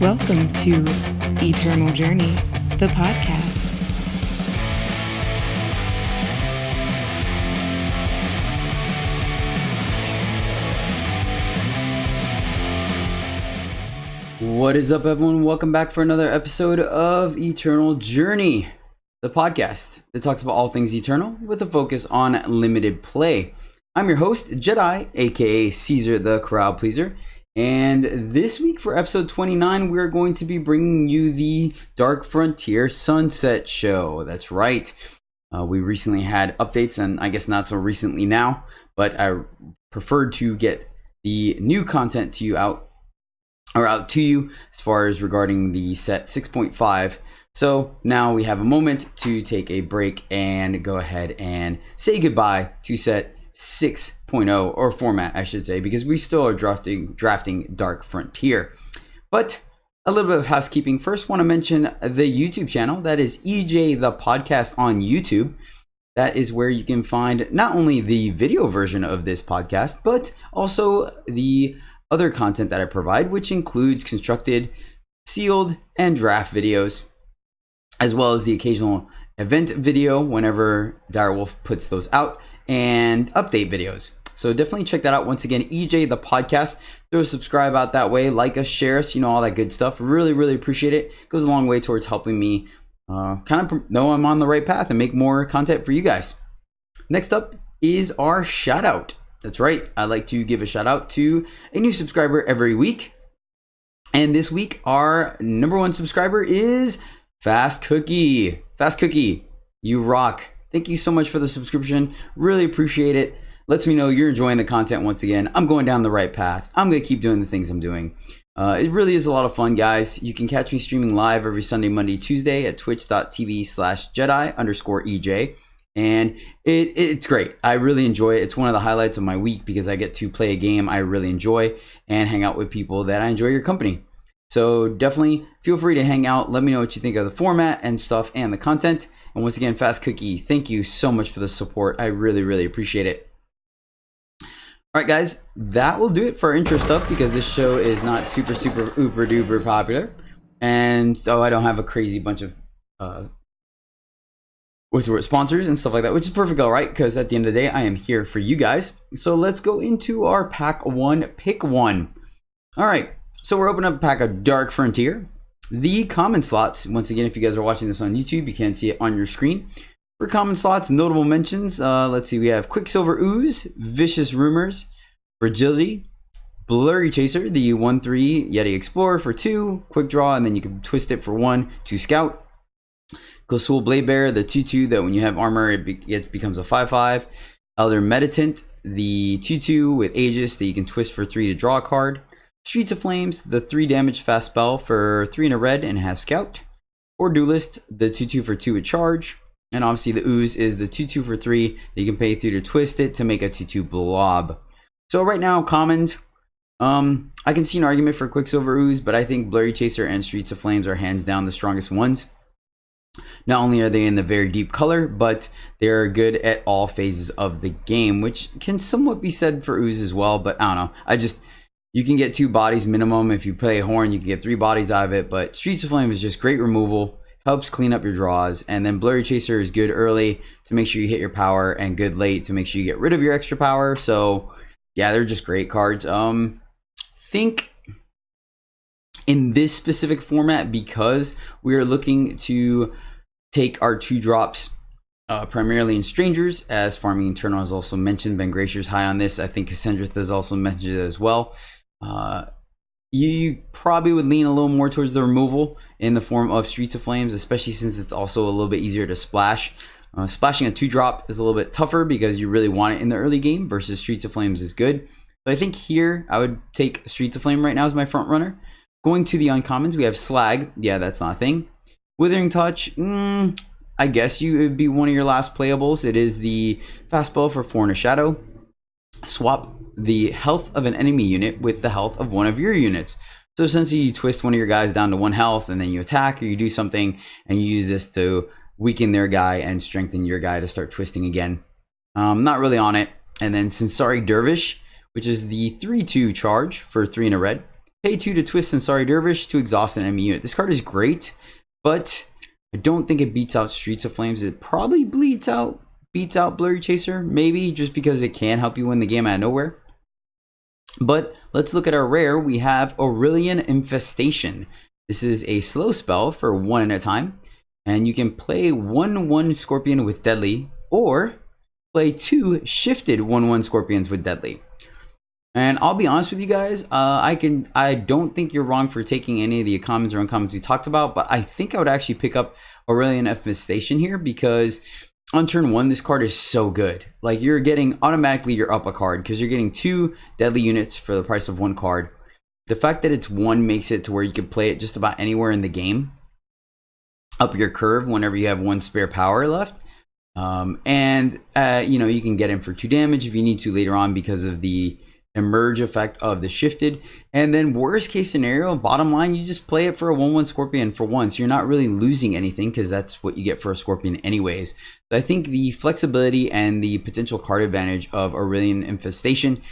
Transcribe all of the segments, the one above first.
Welcome to Eternal Journey, the podcast. What is up, everyone? Welcome back for another episode of Eternal Journey, the podcast that talks about all things eternal with a focus on limited play. I'm your host, Jedi, aka Caesar the Crowd Pleaser. And this week for episode 29, we're going to be bringing you the Dark Frontier Sunset Show. That's right. We recently had updates, and I guess not so recently now, but I preferred to get the new content to you out to you as far as regarding the set 6.5. So now we have a moment to take a break and go ahead and say goodbye to set 6.0, or format I should say, because we still are drafting Dark Frontier. But a little bit of housekeeping. First, want to mention the YouTube channel. That is EJthePodcast on YouTube. That is where you can find not only the video version of this podcast, but also the other content that I provide, which includes constructed, sealed, and draft videos, as well as the occasional event video whenever Direwolf puts those out, and update videos. So definitely check that out. Once again, EJ the podcast. Throw a subscribe out that way, like us, share us, all that good stuff. Really appreciate it. Goes a long way towards helping me kind of know I'm on the right path and make more content for you guys. Next up is our shout out. That's right. I like to give a shout out to a new subscriber every week. And this week, our number one subscriber is Fast Cookie. Fast Cookie, you rock. Thank you so much for the subscription. Really appreciate it. Lets me know you're enjoying the content once again. I'm going down the right path. I'm going to keep doing the things I'm doing. It really is a lot of fun, guys. You can catch me streaming live every Sunday, Monday, Tuesday at twitch.tv/Jedi_EJ. And it's great. I really enjoy it. It's one of the highlights of my week because I get to play a game I really enjoy and hang out with people that I enjoy your company. So definitely feel free to hang out. Let me know what you think of the format and stuff and the content. And once again, Fast Cookie, thank you so much for the support. I really appreciate it. All right, guys, that will do it for our intro stuff because this show is not super uber duper popular. And so I don't have a crazy bunch of sponsors and stuff like that, which is perfect, all right, because at the end of the day, I am here for you guys. So let's go into our pack one, pick one. All right, so we're opening up a pack of Dark Frontier. The common slots, once again, if you guys are watching this on YouTube, you can't see it on your screen. For common slots, notable mentions, let's see, we have Quicksilver Ooze, Vicious Rumors, Fragility, Blurry Chaser, the 1/3 Yeti Explorer for 2, Quick Draw, and then you can twist it for 1 to Scout. Gosul Blade Bearer, the 2/2 that when you have armor, it becomes a 5/5. Elder Meditant, the 2/2 with Aegis that you can twist for 3 to draw a card. Streets of Flames, the 3 damage fast spell for 3 and a red and has Scout. Or Duelist, the 2/2 for 2 with Charge. And obviously the Ooze is the 2/2 for 3 that you can pay 3 to twist it to make a 2/2 blob. So right now, commons, I can see an argument for Quicksilver Ooze, but I think Blurry Chaser and Streets of Flames are hands down the strongest ones. Not only are they in the very deep color, but they're good at all phases of the game, which can somewhat be said for Ooze as well, but I don't know. You can get 2 bodies minimum. If you play Horn, you can get 3 bodies out of it, but Streets of Flame is just great removal, helps clean up your draws, and then Blurry Chaser is good early to make sure you hit your power, and good late to make sure you get rid of your extra power. So yeah, they're just great cards. Think in this specific format, because we are looking to take our 2 drops primarily in Strangers, as Farming Eternal has also mentioned. Ben Gracier's high on this. I think Cassandrith has also mentioned it as well. You probably would lean a little more towards the removal in the form of Streets of Flames, especially since it's also a little bit easier to splash. Splashing a 2-drop is a little bit tougher because you really want it in the early game versus Streets of Flames is good. So I think here I would take Streets of Flame right now as my front runner. Going to the uncommons, we have Slag. Yeah, that's not a thing. Withering Touch, I guess it would be one of your last playables. It is the fast spell for 4 and a shadow. Swap the health of an enemy unit with the health of one of your units. So essentially you twist one of your guys down to 1 health and then you attack, or you do something and you use this to weaken their guy and strengthen your guy to start twisting again. Not really on it. And then Sinsari Dervish, which is the 3/2 charge for 3 and a red. Pay 2 to twist Ansari Dervish to exhaust an enemy unit. This card is great, but I don't think it beats out Streets of Flames. It probably beats out Blurry Chaser, maybe just because it can help you win the game out of nowhere. But let's look at our rare. We have Aurelian Infestation. This is a slow spell for 1 at a time, and you can play 1/1 Scorpion with Deadly, or play 2 shifted 1/1 Scorpions with Deadly. And I'll be honest with you guys, I don't think you're wrong for taking any of the commons or uncommons we talked about, but I think I would actually pick up Aurelian Infestation here because on turn 1, this card is so good. Like, you're getting, automatically you're up a card because you're getting 2 deadly units for the price of 1 card. The fact that it's 1 makes it to where you can play it just about anywhere in the game, up your curve whenever you have 1 spare power left. You know, you can get him for 2 damage if you need to later on because of the emerge effect of the shifted. And then worst case scenario, bottom line, you just play it for a 1/1 Scorpion for once. You're not really losing anything because that's what you get for a Scorpion anyways. So I think the flexibility and the potential card advantage of Aurelian Infestation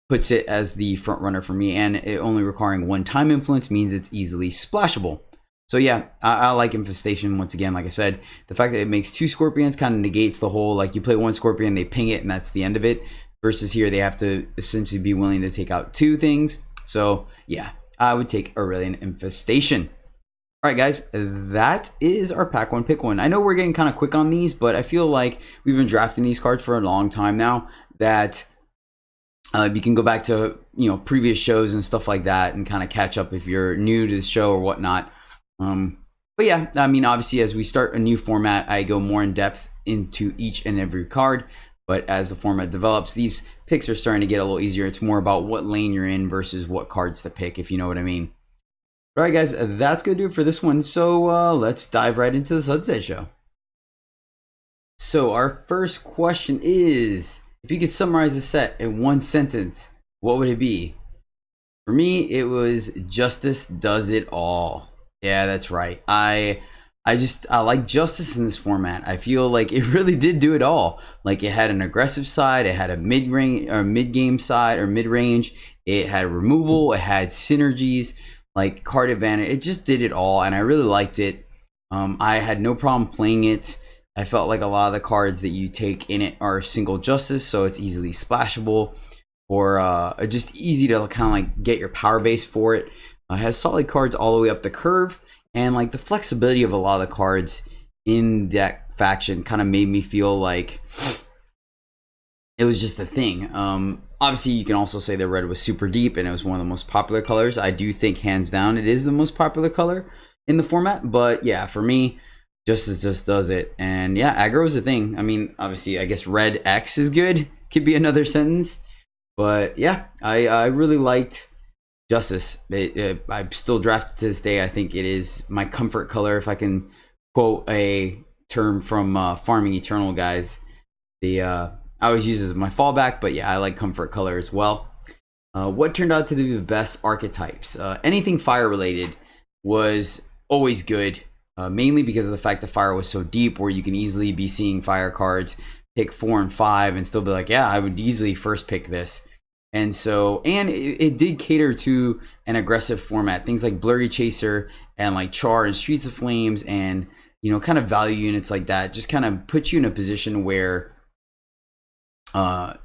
puts it as the front runner for me, and it only requiring 1 time influence means it's easily splashable. So yeah, I like Infestation. Once again, like I said, the fact that it makes 2 Scorpions kind of negates the whole, like, you play 1 Scorpion, they ping it, and that's the end of it. Versus here, they have to essentially be willing to take out 2 things. So yeah, I would take Aurelian Infestation. All right, guys, that is our pack 1 pick 1. I know we're getting kind of quick on these, but I feel like we've been drafting these cards for a long time now, that you can go back to, you know, previous shows and stuff like that and kind of catch up if you're new to the show or whatnot. But yeah, I mean, obviously, as we start a new format, I go more in depth into each and every card. But as the format develops, these picks are starting to get a little easier. It's more about what lane you're in versus what cards to pick, if you know what I mean. All right, guys, that's going to do it for this one. So let's dive right into the Sunset Show. So our first question is, if you could summarize the set in 1 sentence, what would it be? For me, it was Justice does it all. Yeah, that's right. I like Justice in this format. I feel like it really did do it all. Like, it had an aggressive side, it had a mid-range or mid-game side or mid-range, it had removal, it had synergies, like card advantage. It just did it all, and I really liked it. I had no problem playing it. I felt like a lot of the cards that you take in it are single Justice, so it's easily splashable, or just easy to kind of like get your power base for it. It has solid cards all the way up the curve. And like the flexibility of a lot of the cards in that faction kind of made me feel like it was just a thing. Obviously, you can also say that red was super deep and it was one of the most popular colors. I do think, hands down, it is the most popular color in the format. But yeah, for me, Justice just does it. And yeah, aggro is a thing. I mean, obviously, I guess red X is good. Could be another sentence. But yeah, I really liked Justice. I still draft to this day. I think it is my comfort color. If I can quote a term from Farming Eternal guys, I always use it as my fallback. But yeah, I like comfort color as well. What turned out to be the best archetypes? Anything fire related was always good. Mainly because of the fact that fire was so deep, where you can easily be seeing fire cards, pick 4 and 5, and still be like, yeah, I would easily first pick this. And so, and it did cater to an aggressive format. Things like Blurry Chaser and like Char and Streets of Flames and, you know, kind of value units like that just kind of put you in a position where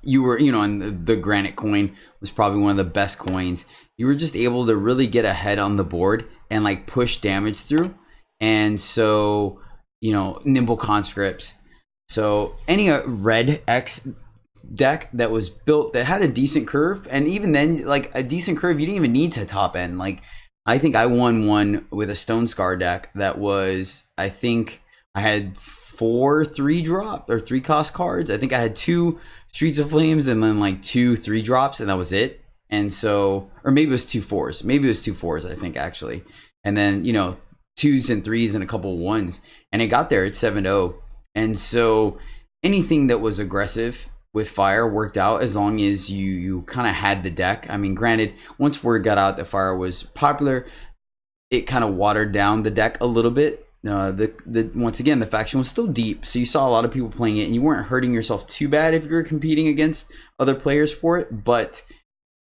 you were, you know, and the Granite coin was probably one of the best coins. You were just able to really get ahead on the board and like push damage through. And so, you know, Nimble Conscripts. So any red X deck that was built that had a decent curve, and even then, like a decent curve, you didn't even need to top end. Like, I think I won one with a Stone Scar deck that was, I think I had 4 3-drop or 3-cost cards. I think I had 2 Streets of Flames and then like 2 3-drops, and that was it. And so, or maybe it was 2 4s. Maybe it was 2 4s, I think, actually. And then, you know, 2s and 3s and a couple 1s. And it got there at 7-0. And so anything that was aggressive with fire worked out, as long as you kind of had the deck. I mean, granted, once word got out that fire was popular, it kind of watered down the deck a little bit. Once again, the faction was still deep, so you saw a lot of people playing it, and you weren't hurting yourself too bad if you were competing against other players for it. But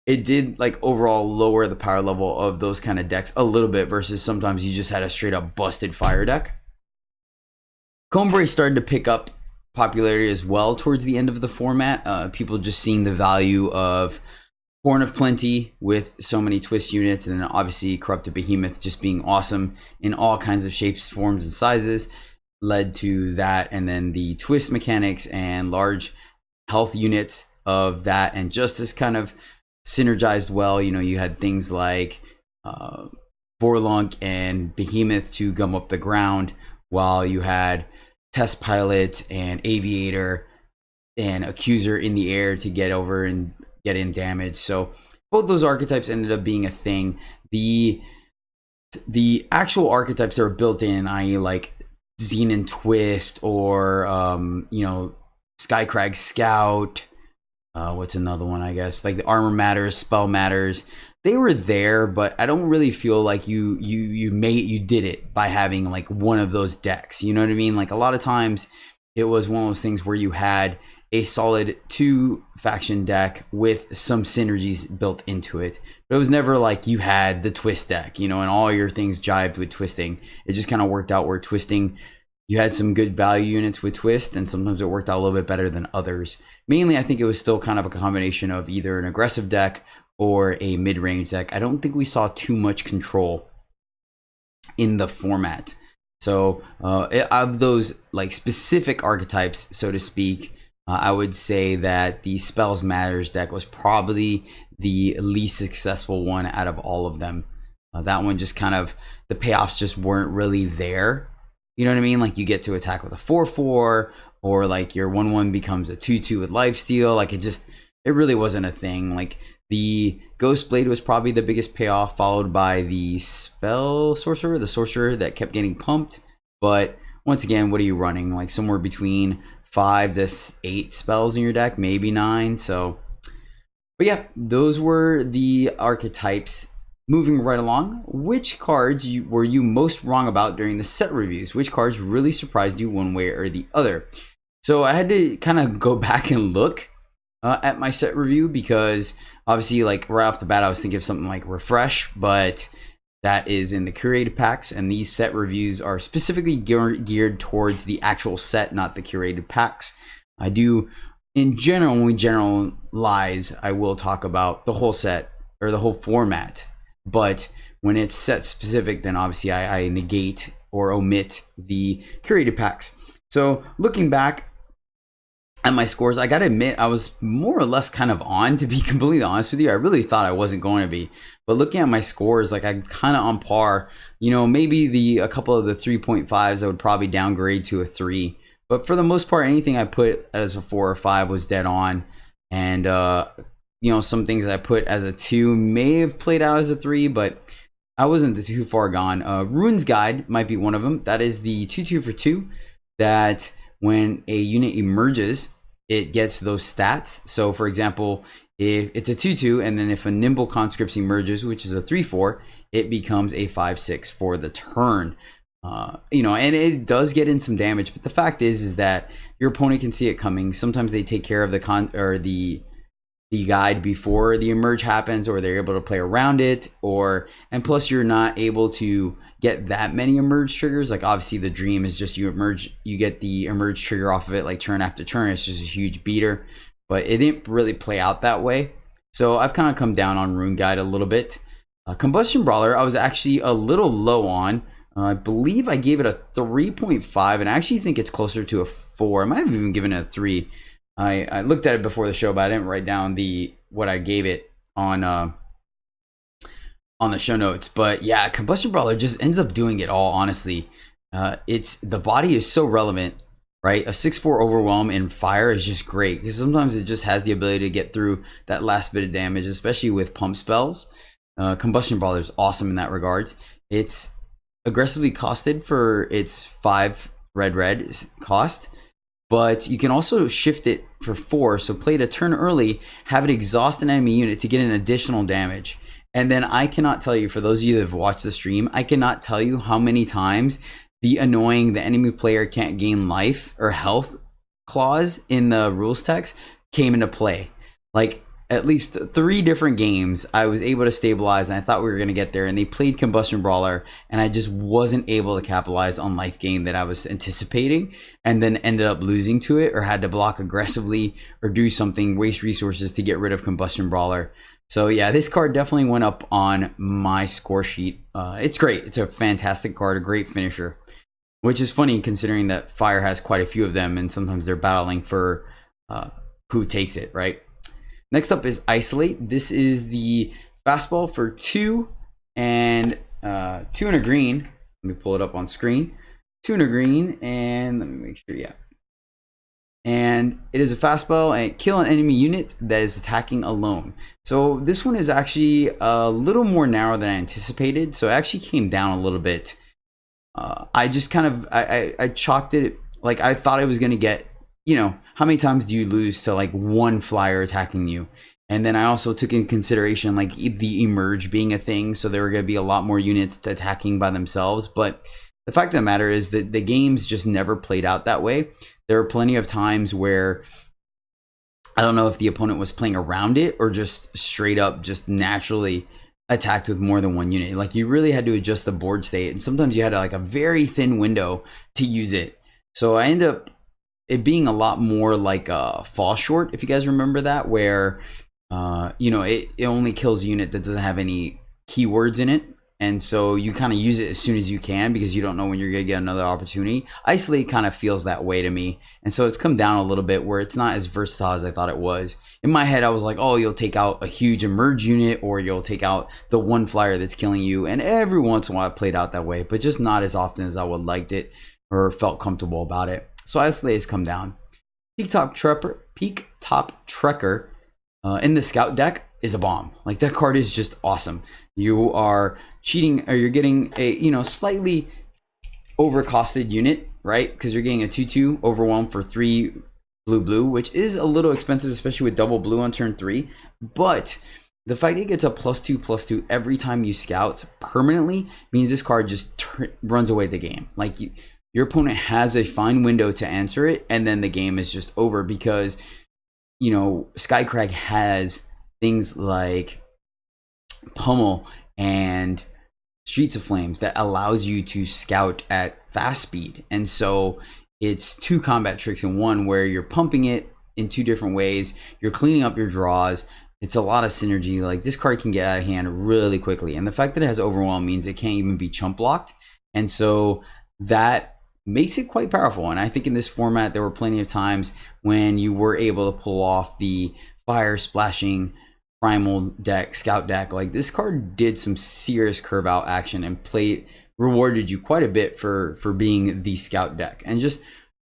it did like overall lower the power level of those kind of decks a little bit versus sometimes you just had a straight up busted fire deck. Combray started to pick up popularity as well towards the end of the format. People just seeing the value of Horn of Plenty with so many twist units, and then obviously Corrupted Behemoth just being awesome in all kinds of shapes, forms, and sizes led to that. And then the twist mechanics and large health units of that and Justice kind of synergized well. You know, you had things like Vorlunk and Behemoth to gum up the ground, while you had Test Pilot and Aviator and Accuser in the air to get over and get in damage. So both those archetypes ended up being a thing. The actual archetypes that were built in, i.e. like Xenon Twist or Skycrag Scout, what's another one, I guess, like the Armor Matters, Spell Matters, they were there, but I don't really feel like you did it by having like one of those decks. You know what I mean? Like a lot of times it was one of those things where you had a solid 2 faction deck with some synergies built into it, but it was never like you had the twist deck, you know, and all your things jived with twisting. It just kind of worked out where twisting, you had some good value units with twist, and sometimes it worked out a little bit better than others. Mainly, I think it was still kind of a combination of either an aggressive deck or a mid-range deck. I don't think we saw too much control in the format. So of those like specific archetypes, so to speak, I would say that the Spells Matters deck was probably the least successful one out of all of them. That one just kind of, the payoffs just weren't really there. You know what I mean? Like you get to attack with a 4/4, or like your 1/1 becomes a 2/2 with lifesteal. Like it really wasn't a thing. Like the Ghost Blade was probably the biggest payoff, followed by the Spell Sorcerer, the sorcerer that kept getting pumped. But once again, what are you running? Like somewhere between 5 to 8 spells in your deck, maybe 9. So, but yeah, those were the archetypes. Moving right along, which cards were you most wrong about during the set reviews? Which cards really surprised you one way or the other? So I had to kind of go back and look at my set review, because obviously like right off the bat I was thinking of something like Refresh, but that is in the curated packs, and these set reviews are specifically geared towards the actual set, not the curated packs. I do, in general, when we generalize, I will talk about the whole set or the whole format. But when it's set specific, then obviously I negate or omit the curated packs. So looking back at my scores, I gotta admit I was more or less kind of on, to be completely honest with you. I really thought I wasn't going to be, but looking at my scores, like I'm kind of on par. You know, maybe a couple of the 3.5s I would probably downgrade to a 3, but for the most part, anything I put as a 4 or 5 was dead on. And some things I put as a 2 may have played out as a 3, but I wasn't too far gone. Rune's Guide might be one of them. That is the 2/2 for 2 that when a unit emerges, it gets those stats. So for example, if it's a 2/2, and then if a Nimble Conscripts emerges, which is a 3/4, it becomes a 5/6 for the turn. And it does get in some damage, but the fact is that your opponent can see it coming. Sometimes they take care of the guide before the emerge happens, or they're able to play around it, and plus you're not able to get that many emerge triggers. Like obviously the dream is just you get the emerge trigger off of it like turn after turn. It's just a huge beater, but it didn't really play out that way. So I've kind of come down on Rune Guide a little bit. Combustion Brawler I was actually a little low on. I believe I gave it a 3.5, and I actually think it's closer to a 4. I might have even given it a 3. I looked at it before the show, but I didn't write down what I gave it on the show notes. But yeah, Combustion Brawler just ends up doing it all, honestly. The body is so relevant, right? A 6/4 overwhelm in fire is just great, because sometimes it just has the ability to get through that last bit of damage, especially with pump spells. Combustion Brawler is awesome in that regard. It's aggressively costed for its 5 red cost, but you can also shift it for 4. So play it a turn early, have it exhaust an enemy unit to get an additional damage. And then I cannot tell you, for those of you that have watched the stream, I cannot tell you how many times the enemy player can't gain life or health clause in the rules text came into play. Like at least 3 different games, I was able to stabilize, and I thought we were going to get there, and they played Combustion Brawler, and I just wasn't able to capitalize on life gain that I was anticipating, and then ended up losing to it, or had to block aggressively, or do something, waste resources to get rid of Combustion Brawler. So yeah, this card definitely went up on my score sheet. It's great. It's a fantastic card, a great finisher, which is funny considering that Fire has quite a few of them, and sometimes they're battling for who takes it, right? Next up is Isolate. This is the fastball for 2 and 2 and a green. Let me pull it up on screen. 2 and a green, and let me make sure, yeah. And it is a fastball and kill an enemy unit that is attacking alone. So this one is actually a little more narrow than I anticipated. So it actually came down a little bit. I just kind of, I chalked it, like I thought I was going to get, you know, how many times do you lose to like one flyer attacking you? And then I also took in consideration like the emerge being a thing. So there were going to be a lot more units attacking by themselves. But the fact of the matter is that the games just never played out that way. There were plenty of times where I don't know if the opponent was playing around it or just straight up just naturally attacked with more than one unit. Like you really had to adjust the board state, and sometimes you had like a very thin window to use it. So I end up it being a lot more like a fall short, if you guys remember that, where you know, it only kills a unit that doesn't have any keywords in it. And so you kind of use it as soon as you can because you don't know when you're going to get another opportunity. Isolate kind of feels that way to me. And so it's come down a little bit where it's not as versatile as I thought it was. In my head, I was like, oh, you'll take out a huge emerge unit, or you'll take out the one flyer that's killing you. And every once in a while it played out that way, but just not as often as I would liked it or felt comfortable about it. So Isolate has come down. Peak Top Trekker in the Scout deck is a bomb. Like that card is just awesome. You are cheating, or you're getting a, you know, slightly overcosted unit, right? Because you're getting a 2/2 overwhelm for 3 blue, which is a little expensive, especially with double blue on turn 3. But the fact that it gets a +2/+2 every time you scout permanently means this card just runs away the game. Like your opponent has a fine window to answer it, and then the game is just over because, you know, Skycrag has things like Pummel and Streets of Flames that allows you to scout at fast speed. And so it's 2 combat tricks in one, where you're pumping it in 2 different ways. You're cleaning up your draws. It's a lot of synergy. Like this card can get out of hand really quickly. And the fact that it has Overwhelm means it can't even be chump blocked. And so that makes it quite powerful. And I think in this format, there were plenty of times when you were able to pull off the fire splashing primal deck, scout deck. Like this card did some serious curve out action and rewarded you quite a bit for being the scout deck. And just,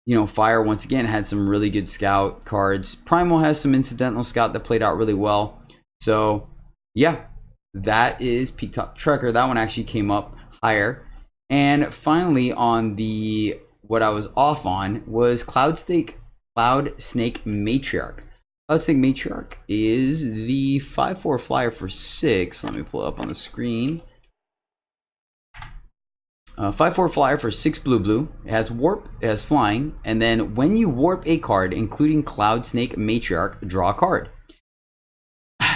you know, Fire once again had some really good scout cards. Primal has some incidental scout that played out really well. So yeah, that is Peak Top Trekker. That one actually came up higher. And finally, on the what I was off on was Cloud Snake Matriarch. Cloud Snake Matriarch is the 5/4 flyer for 6. Let me pull it up on the screen. 5/4 flyer for 6 blue. It has warp, it has flying, and then when you warp a card, including Cloud Snake Matriarch, draw a card.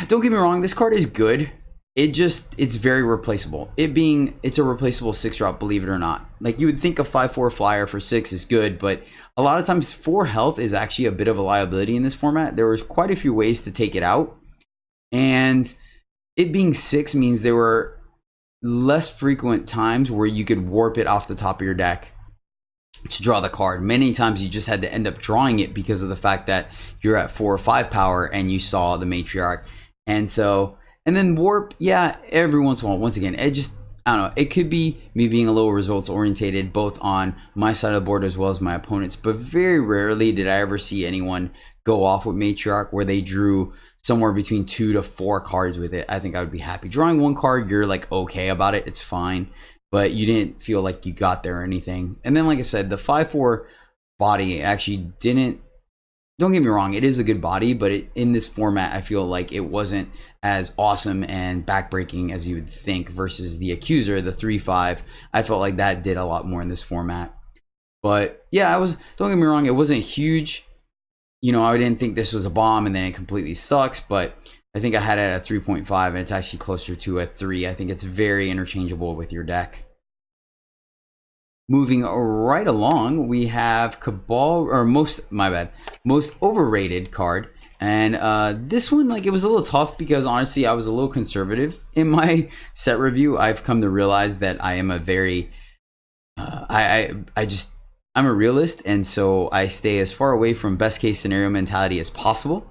Don't get me wrong, this card is good. It's very replaceable. It's a replaceable 6-drop, believe it or not. Like you would think a 5/4 flyer for 6 is good, but a lot of times 4 health is actually a bit of a liability in this format. There was quite a few ways to take it out, and it being 6 means there were less frequent times where you could warp it off the top of your deck to draw the card. Many times you just had to end up drawing it because of the fact that you're at 4 or 5 power and you saw the Matriarch. And then warp, yeah, every once in a while. Once again, it just, I don't know, it could be me being a little results orientated, both on my side of the board as well as my opponent's, but very rarely did I ever see anyone go off with Matriarch where they drew somewhere between 2 to 4 cards with it. I think I would be happy. Drawing 1 card, you're like okay about it, it's fine, but you didn't feel like you got there or anything. And then, like I said, the 5/4 body actually didn't, don't get me wrong, it is a good body, but in this format, I feel like it wasn't as awesome and backbreaking as you would think versus the Accuser, the 3/5. I felt like that did a lot more in this format. But yeah, don't get me wrong, it wasn't huge. You know, I didn't think this was a bomb and then it completely sucks, but I think I had it at 3.5, and it's actually closer to a 3. I think it's very interchangeable with your deck. Moving right along, we have Cabal, or most overrated card. And this one, like, it was a little tough because honestly, I was a little conservative in my set review. I've come to realize that I am a very, I'm a realist, and so I stay as far away from best case scenario mentality as possible.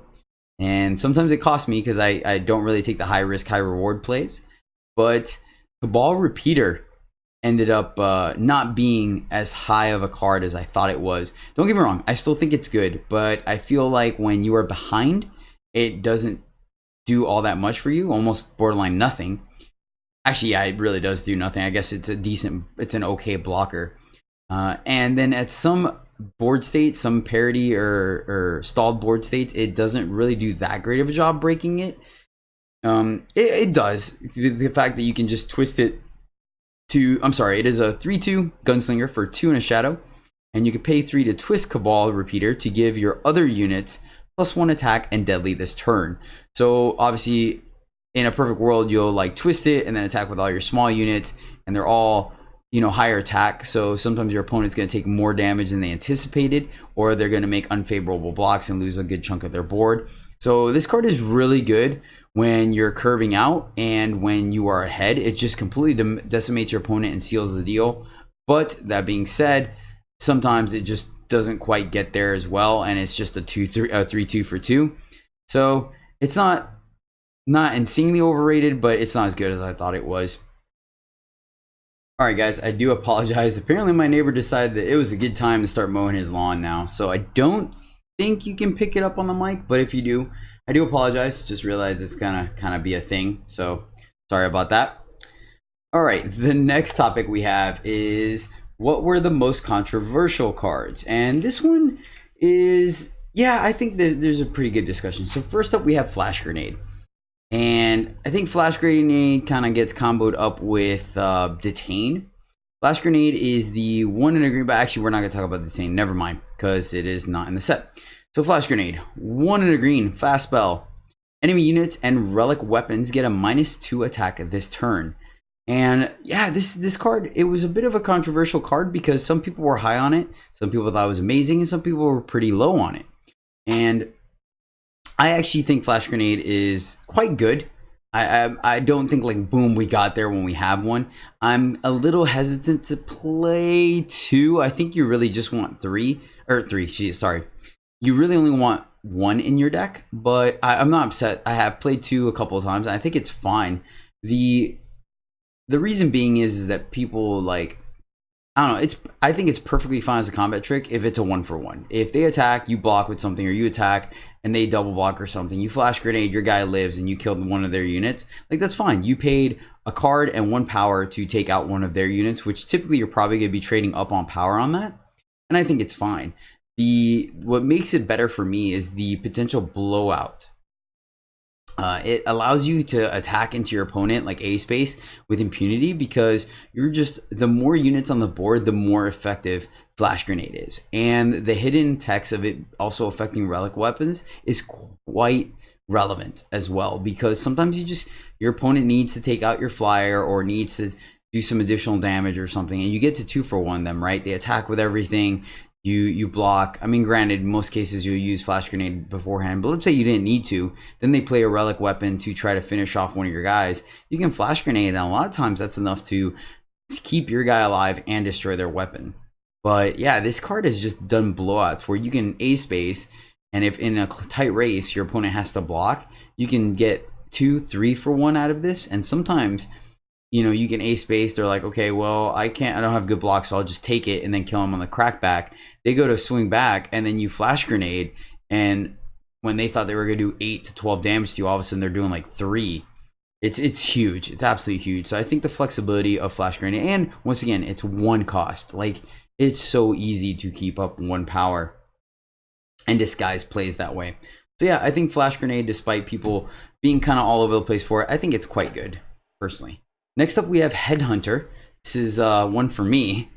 And sometimes it costs me because I don't really take the high risk, high reward plays. But Cabal Repeater ended up not being as high of a card as I thought it was. Don't get me wrong, I still think it's good, but I feel like when you are behind, it doesn't do all that much for you, almost borderline nothing. Actually, yeah, it really does do nothing. I guess it's an okay blocker. And then at some board states, some parity or stalled board states, it doesn't really do that great of a job breaking it. It does. The fact that you can just twist it to, it is a 3/2 gunslinger for 2 and a shadow, and you can pay 3 to twist Cabal Repeater to give your other units +1 attack and deadly this turn. So obviously, in a perfect world, you'll like twist it and then attack with all your small units, and they're all, you know, higher attack. So sometimes your opponent's going to take more damage than they anticipated, or they're going to make unfavorable blocks and lose a good chunk of their board. So this card is really good when you're curving out, and when you are ahead, it just completely decimates your opponent and seals the deal. But that being said, sometimes it just doesn't quite get there as well, and it's just a 3/2 for 2. So it's not insanely overrated, but it's not as good as I thought it was. All right, guys, I do apologize. Apparently, my neighbor decided that it was a good time to start mowing his lawn now. So I don't think you can pick it up on the mic, but if you do, I do apologize. Just realized it's gonna kind of be a thing. So sorry about that. All right, the next topic we have is what were the most controversial cards? And this one is, yeah, I think there's a pretty good discussion. So first up, we have Flash Grenade. And I think Flash Grenade kind of gets comboed up with Detain. Flash Grenade is the 1 in a green, but actually we're not going to talk about Detain. Never mind, because it is not in the set. So Flash Grenade, 1 in a green, fast spell. Enemy units and relic weapons get a -2 attack this turn. And yeah, this card, it was a bit of a controversial card because some people were high on it, some people thought it was amazing, and some people were pretty low on it. And I actually think Flash Grenade is quite good. I don't think like boom we got there when we have one. I'm a little hesitant to play 2. I think you really just want 3 or 3. Sorry, you really only want 1 in your deck. But I'm not upset. I have played 2 a couple of times. I think it's fine. The reason being is that people like, I don't know. I think it's perfectly fine as a combat trick if it's a 1-for-1. If they attack, you block with something, or you attack and they double block or something, you Flash Grenade, your guy lives, and you killed one of their units. Like, that's fine. You paid a card and 1 power to take out one of their units, which typically you're probably going to be trading up on power on that. And I think it's fine. What makes it better for me is the potential blowout. It allows you to attack into your opponent like A space with impunity, because the more units on the board, the more effective Flash Grenade is. And the hidden text of it also affecting relic weapons is quite relevant as well, because sometimes your opponent needs to take out your flyer or needs to do some additional damage or something, and you get to 2-for-1 them, right? They attack with everything. You block. I mean, granted, in most cases you'll use Flash Grenade beforehand, but let's say you didn't need to. Then they play a relic weapon to try to finish off one of your guys. You can Flash Grenade, and a lot of times that's enough to keep your guy alive and destroy their weapon. But yeah, this card has just done blowouts where you can A space, and if in a tight race your opponent has to block, you can get 2-3-for-1 out of this. And sometimes, you know, you can A space. They're like, okay, well, I don't have good blocks, so I'll just take it and then kill them on the crackback. They go to swing back, and then you Flash Grenade, and when they thought they were going to do 8 to 12 damage to you, all of a sudden they're doing like 3. It's huge. It's absolutely huge. So I think the flexibility of Flash Grenade, and once again, it's 1 cost. Like, it's so easy to keep up 1 power, and Disguise plays that way. So yeah, I think Flash Grenade, despite people being kind of all over the place for it, I think it's quite good, personally. Next up, we have Headhunter. This is one for me.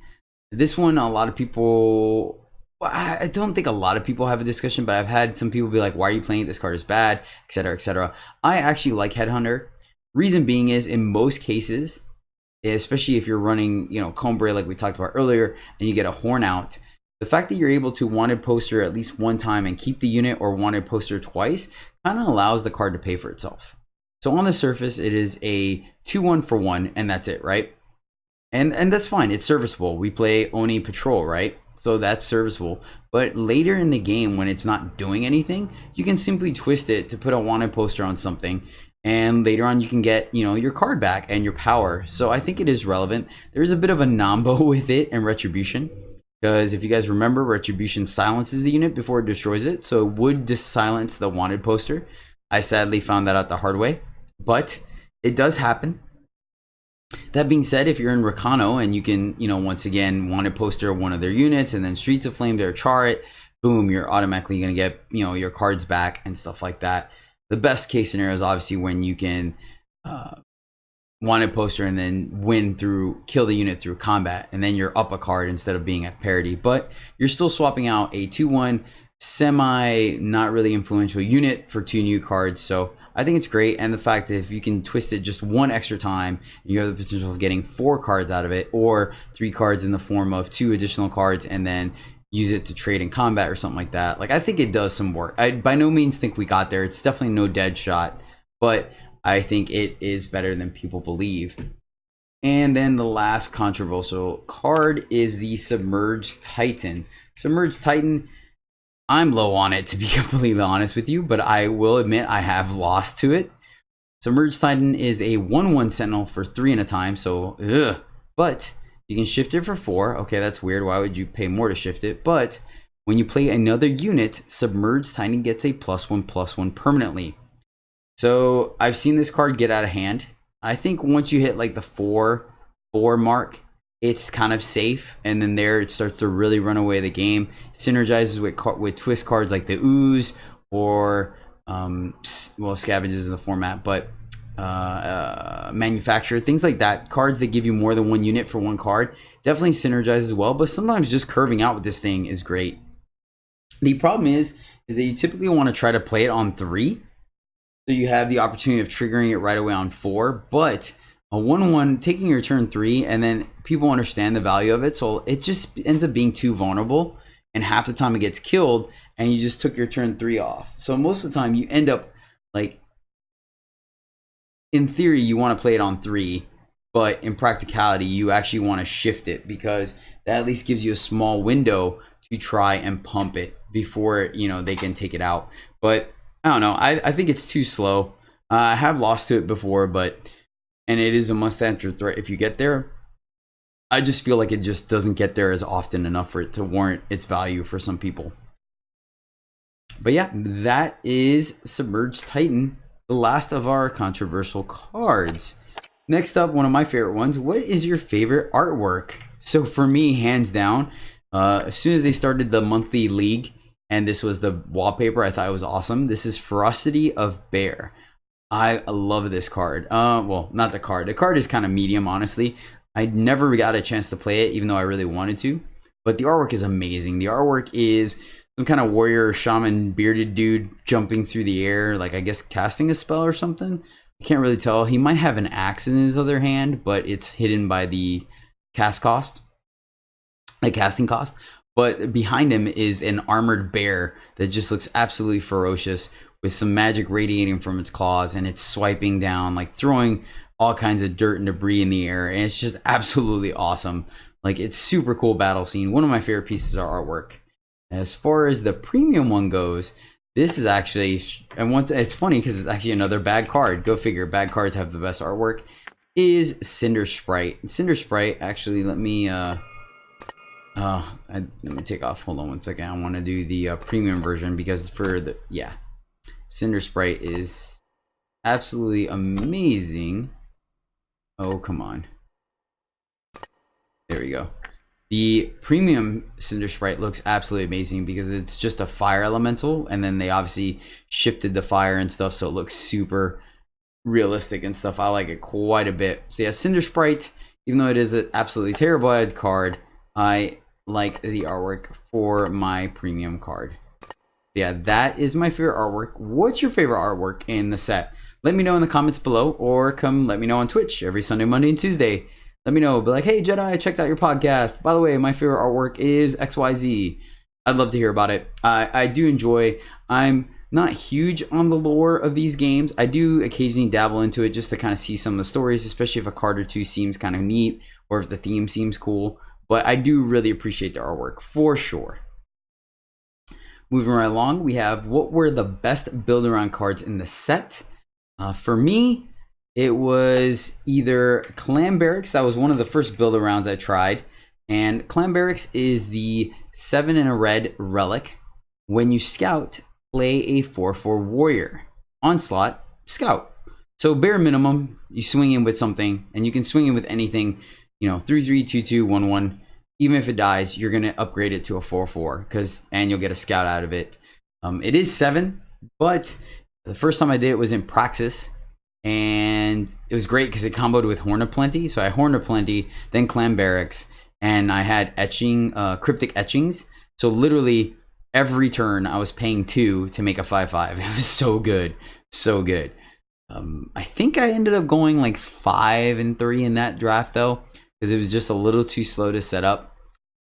This one, a lot of people well, I don't think a lot of people have a discussion, but I've had some people be like, why are you playing it? This card is bad, etc., etc. I actually like Headhunter. Reason being is, in most cases, especially if you're running, Combre like we talked about earlier, and you get a Horn out, the fact that you're able to wanted poster at least one time and keep the unit, or wanted poster twice, kind of allows the card to pay for itself. So on the surface, it is a 2-1 for 1, and that's it, right? And that's fine. It's serviceable. We play Oni Patrol, right? So that's serviceable. But later in the game, when it's not doing anything, you can simply twist it to put a wanted poster on something. And later on, you can get, your card back and your power. So I think it is relevant. There's a bit of a nombo with it and Retribution. Because if you guys remember, Retribution silences the unit before it destroys it. So it would silence the wanted poster. I sadly found that out the hard way. But it does happen. That being said, if you're in Rakano and you can, once again, wanted poster one of their units and then Streets of Flame their char it, boom, you're automatically going to get, your cards back and stuff like that. The best case scenario is obviously when you can wanted poster and then kill the unit through combat, and then you're up a card instead of being at parity. But you're still swapping out a 2-1 semi not really influential unit for 2 new cards. So I think it's great, and the fact that if you can twist it just one extra time, you have the potential of getting 4 cards out of it, or 3 cards in the form of 2 additional cards, and then use it to trade in combat or something like that. Like, I think it does some work. I by no means think we got there. It's definitely no dead shot, but I think it is better than people believe. And then the last controversial card is the Submerged Titan. Submerged Titan, I'm low on it, to be completely honest with you, but I will admit I have lost to it. Submerged Titan is a 1-1 Sentinel for 3 in a time, so but you can shift it for 4. Okay, that's weird. Why would you pay more to shift it? But when you play another unit, Submerged Titan gets a +1/+1 permanently. So I've seen this card get out of hand. I think once you hit like the 4 mark, it's kind of safe, and then there it starts to really run away the game. Synergizes with twist cards like the Ooze, or Scavenges in the format, but Manufacturer, things like that. Cards that give you more than 1 unit for 1 card definitely synergizes well, but sometimes just curving out with this thing is great. The problem is that you typically want to try to play it on 3, so you have the opportunity of triggering it right away on 4, but a 1-1 taking your turn 3, and then people understand the value of it, so it just ends up being too vulnerable, and half the time it gets killed, and you just took your turn 3 off. So most of the time you end up, like, in theory you want to play it on 3, but in practicality you actually want to shift it, because that at least gives you a small window to try and pump it before they can take it out. But I don't know, I think it's too slow. I have lost to it before, and it is a must-enter threat if you get there. I just feel like it just doesn't get there as often enough for it to warrant its value for some people. But yeah, that is Submerged Titan, the last of our controversial cards. Next up, one of my favorite ones. What is your favorite artwork? So for me, hands down, as soon as they started the monthly league and this was the wallpaper, I thought it was awesome. This is Ferocity of Bear. I love this card. Well, not the card. The card is kind of medium, honestly. I never got a chance to play it, even though I really wanted to. But the artwork is amazing. The artwork is some kind of warrior, shaman, bearded dude jumping through the air, like I guess casting a spell or something. I can't really tell. He might have an axe in his other hand, but it's hidden by the casting cost. But behind him is an armored bear that just looks absolutely ferocious, with some magic radiating from its claws, and it's swiping down, like throwing all kinds of dirt and debris in the air, and it's just absolutely awesome. Like, it's super cool battle scene. One of my favorite pieces of artwork. As far as the premium one goes, this is actually, it's funny because it's actually another bad card. Go figure, bad cards have the best artwork. Is Cinder Sprite. Cinder Sprite, actually, let me take off. Hold on one second. I want to do the premium version, because Cinder Sprite is absolutely amazing. Oh, come on. There we go. The premium Cinder Sprite looks absolutely amazing because it's just a fire elemental, and then they obviously shifted the fire and stuff, so it looks super realistic and stuff. I like it quite a bit. So yeah, Cinder Sprite, even though it is an absolutely terrible card, I like the artwork for my premium card. Yeah, that is my favorite artwork. What's your favorite artwork in the set? Let me know in the comments below, or come let me know on Twitch every Sunday, Monday, and Tuesday. Let me know. Be like, hey, Jedi, I checked out your podcast. By the way, my favorite artwork is XYZ. I'd love to hear about it. I do enjoy. I'm not huge on the lore of these games. I do occasionally dabble into it just to kind of see some of the stories, especially if a card or two seems kind of neat or if the theme seems cool. But I do really appreciate the artwork for sure. Moving right along, we have what were the best build-around cards in the set. For me, it was either Clan Barracks. That was one of the first build-arounds I tried. And Clan Barracks is the 7 and a red relic. When you scout, play a 4/4 warrior. Onslaught, scout. So bare minimum, you swing in with something, and you can swing in with anything, 3/3, 2/2, 1/1. Even if it dies, you're gonna upgrade it to a 4/4 and you'll get a scout out of it. It is 7, but the first time I did it was in Praxis, and it was great because it comboed with Horn of Plenty. So I had Horn of Plenty, then Clan Barracks, and I had cryptic etchings. So literally every turn I was paying 2 to make a 5/5. It was so good, so good. I think I ended up going like 5 and 3 in that draft though, because it was just a little too slow to set up.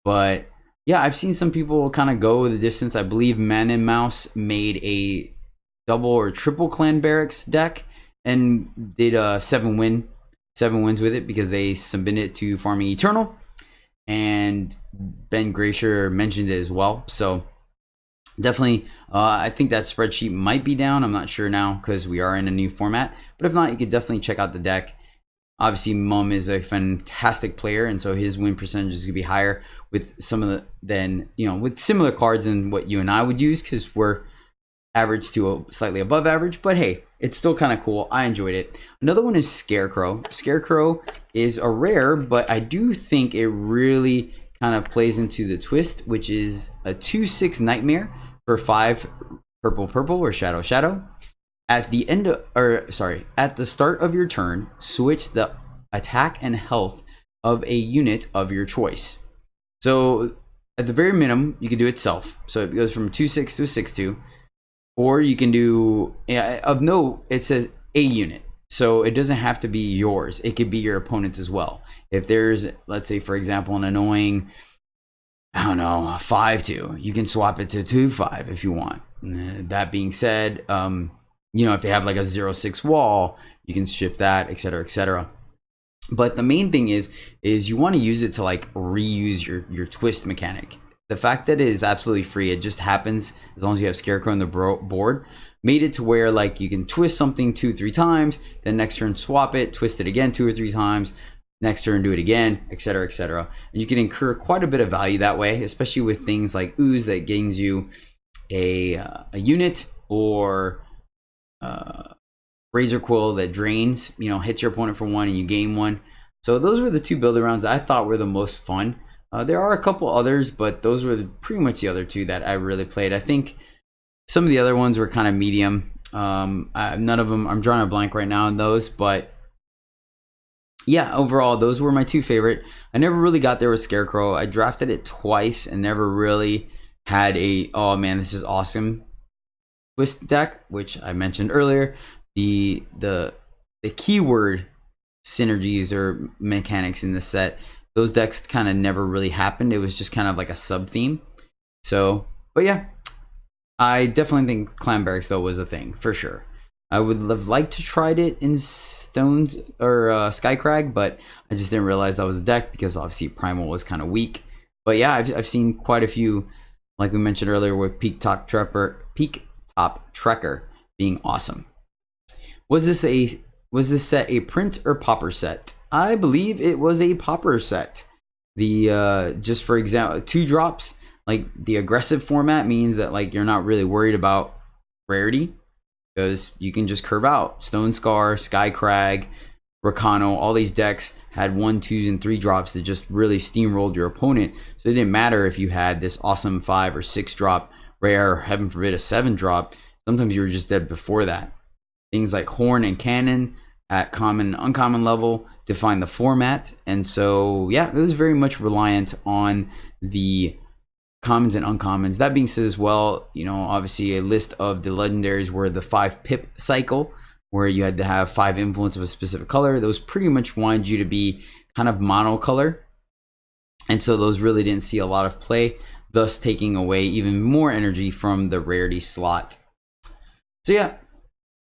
But yeah, I've seen some people kind of go the distance. I believe Man and Mouse made a double or triple Clan Barracks deck and did 7 wins with it because they submitted it to Farming Eternal, and Ben Gracier mentioned it as well. So definitely, I think that spreadsheet might be down. I'm not sure now because we are in a new format. But if not, you could definitely check out the deck. Obviously, Mum is a fantastic player, and so his win percentage is going to be higher with some of with similar cards than what you and I would use, because we're average to slightly above average. But hey, it's still kind of cool. I enjoyed it. Another one is Scarecrow. Scarecrow is a rare, but I do think it really kind of plays into the twist, which is a 2/6 Nightmare for 5 purple or shadow. At the at the start of your turn, switch the attack and health of a unit of your choice. So at the very minimum, you can do it self. So it goes from 2/6 to a 6/2. Or you can do, of note, it says a unit. So it doesn't have to be yours. It could be your opponent's as well. If there's, let's say, for example, an annoying, a 5/2, you can swap it to 2/5 if you want. That being said, if they have like a 0/6 wall, you can shift that, etc., etc. But the main thing is you want to use it to like reuse your twist mechanic. The fact that it is absolutely free, it just happens as long as you have Scarecrow on the board, made it to where like you can twist something 2-3 times, then next turn swap it, twist it again 2 or 3 times, next turn do it again, etc., etc. And you can incur quite a bit of value that way, especially with things like Ooze that gains you a unit, or Razor Quill that drains, hits your opponent for 1 and you gain 1. So those were the 2 build-arounds I thought were the most fun. There are a couple others, but those were pretty much the other 2 that I really played. I think some of the other ones were kind of medium. None of them, I'm drawing a blank right now on those, but yeah, overall, those were my 2 favorite. I never really got there with Scarecrow. I drafted it twice and never really had a, oh man, this is awesome twist deck, which I mentioned earlier. The keyword synergies or mechanics in the set, those decks kind of never really happened. It was just kind of like a sub theme. So, but yeah, I definitely think Clan Barracks though was a thing for sure. I would have liked to tried it in Stones or Skycrag, but I just didn't realize that was a deck because obviously Primal was kind of weak. But yeah, I've seen quite a few, like we mentioned earlier, with Peak Top Trekker being awesome. Was this set a print or popper set? I believe it was a popper set. The just for example, 2 drops, like the aggressive format means that like you're not really worried about rarity, because you can just curve out. Stone Scar, Skycrag, Rakano, all these decks had 1, 2, and 3 drops that just really steamrolled your opponent. So it didn't matter if you had this awesome 5 or 6 drop rare, or heaven forbid a 7 drop. Sometimes you were just dead before that. Things like Horn and Cannon at common, uncommon level define the format. And so, yeah, it was very much reliant on the commons and uncommons. That being said as well, you know, obviously a list of the legendaries were the 5 pip cycle, where you had to have 5 influence of a specific color. Those pretty much wanted you to be kind of monocolor. And so those really didn't see a lot of play, thus taking away even more energy from the rarity slot. So yeah,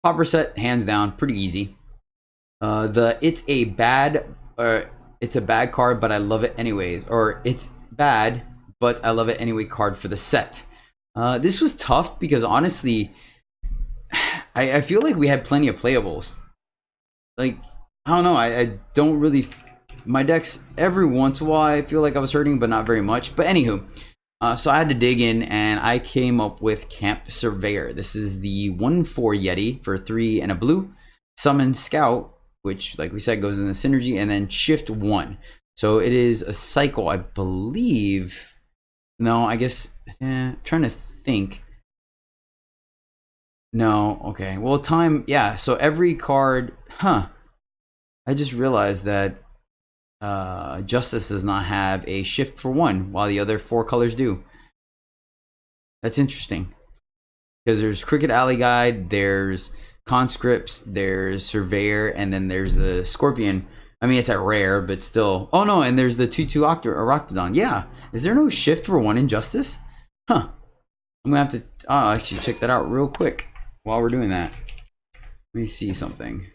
Popper set, hands down, pretty easy. It's a bad card, but I love it anyways. Or it's bad, but I love it anyway card for the set. This was tough because honestly, I feel like we had plenty of playables. Like, I don't know, I don't really... My decks, every once in a while, I feel like I was hurting, but not very much. But anywho, so I had to dig in, and I came up with Camp Surveyor. This is the 1/4 Yeti for 3 and a blue. Summon Scout, which, like we said, goes in the synergy, and then Shift 1. So it is a cycle, I believe. No, I guess, I'm trying to think. No, okay. Well, time, yeah. So every card, I just realized that Justice does not have a shift for 1, while the other 4 colors do. That's interesting. Because there's Crooked Alley Guide, there's Conscripts, there's Surveyor, and then there's the Scorpion. I mean, it's a rare, but still. Oh no, and there's the 2/2 Octodon. Yeah. Is there no shift for 1 in Justice? I'm gonna have to actually check that out real quick while we're doing that. Let me see something.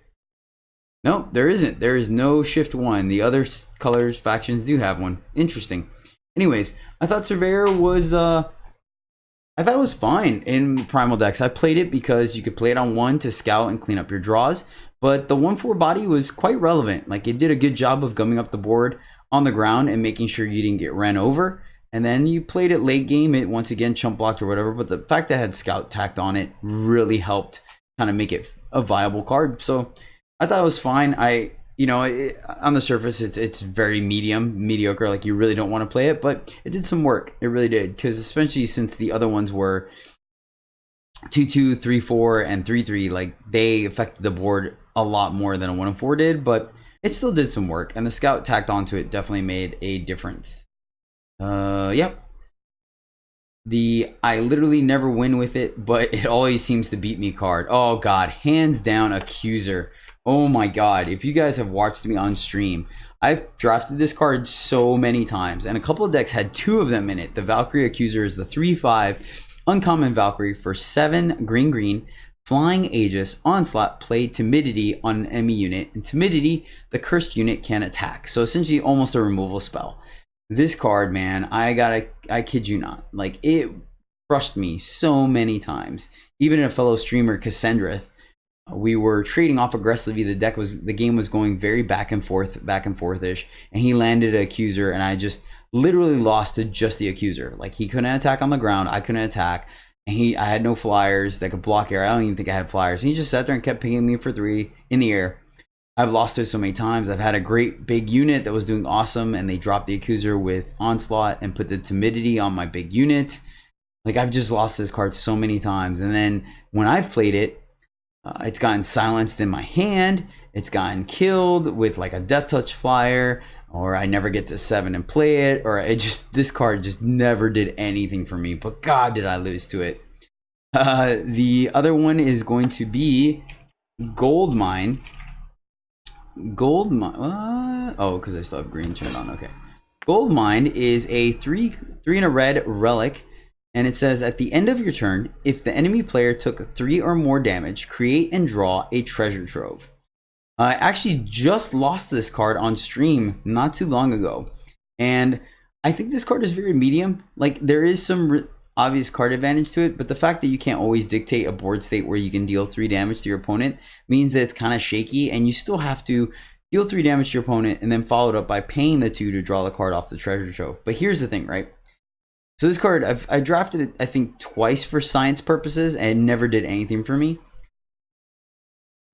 Nope, there isn't. There is no shift 1. The other colors factions do have one. Interesting. Anyways, I thought Surveyor was fine in Primal decks. I played it because you could play it on 1 to scout and clean up your draws, but the 1/4 body was quite relevant. Like, it did a good job of gumming up the board on the ground and making sure you didn't get ran over. And then you played it late game, it once again chump blocked or whatever, but the fact that it had scout tacked on it really helped kind of make it a viable card. So I thought it was fine. On the surface, it's very mediocre. Like, you really don't want to play it, but it did some work. It really did, because especially since the other ones were 2/2, 3/4, and 3/3, like, they affected the board a lot more than a 1/4 did, but it still did some work. And the scout tacked onto it definitely made a difference. Yep. I literally never win with it, but it always seems to beat me card. Oh god, hands down Accuser. Oh my god, if you guys have watched me on stream, I've drafted this card so many times, and a couple of decks had 2 of them in it. The Valkyrie Accuser is the 3/5 uncommon Valkyrie for 7 green, flying Aegis, onslaught, play Timidity on an enemy unit, and Timidity, the cursed unit, can attack. So essentially almost a removal spell. This card, man, I kid you not, like, it crushed me so many times. Even a fellow streamer, Cassandrath, we were trading off aggressively. The game was going very back and forth-ish, and he landed an Accuser, and I just literally lost to just the Accuser. Like, he couldn't attack on the ground, I couldn't attack, and I had no flyers that could block air. I don't even think I had flyers. And he just sat there and kept pinging me for 3 in the air. I've lost to it so many times. I've had a great big unit that was doing awesome, and they dropped the Accuser with Onslaught and put the Timidity on my big unit. Like, I've just lost this card so many times. And then when I've played it, it's gotten silenced in my hand. It's gotten killed with like a Death Touch flyer, or I never get to 7 and play it, or this card just never did anything for me. But god, did I lose to it. The other one is going to be Goldmine. Oh, because I still have green turned on. Okay. Goldmine is a 3 and a red relic. And it says, at the end of your turn, if the enemy player took 3 or more damage, create and draw a treasure trove. I actually just lost this card on stream not too long ago. And I think this card is very medium. Like, there is some obvious card advantage to it, but the fact that you can't always dictate a board state where you can deal 3 damage to your opponent means that it's kind of shaky, and you still have to deal 3 damage to your opponent and then follow it up by paying the 2 to draw the card off the treasure trove. But here's the thing, right? So this card, I drafted it, I think, twice for science purposes, and it never did anything for me.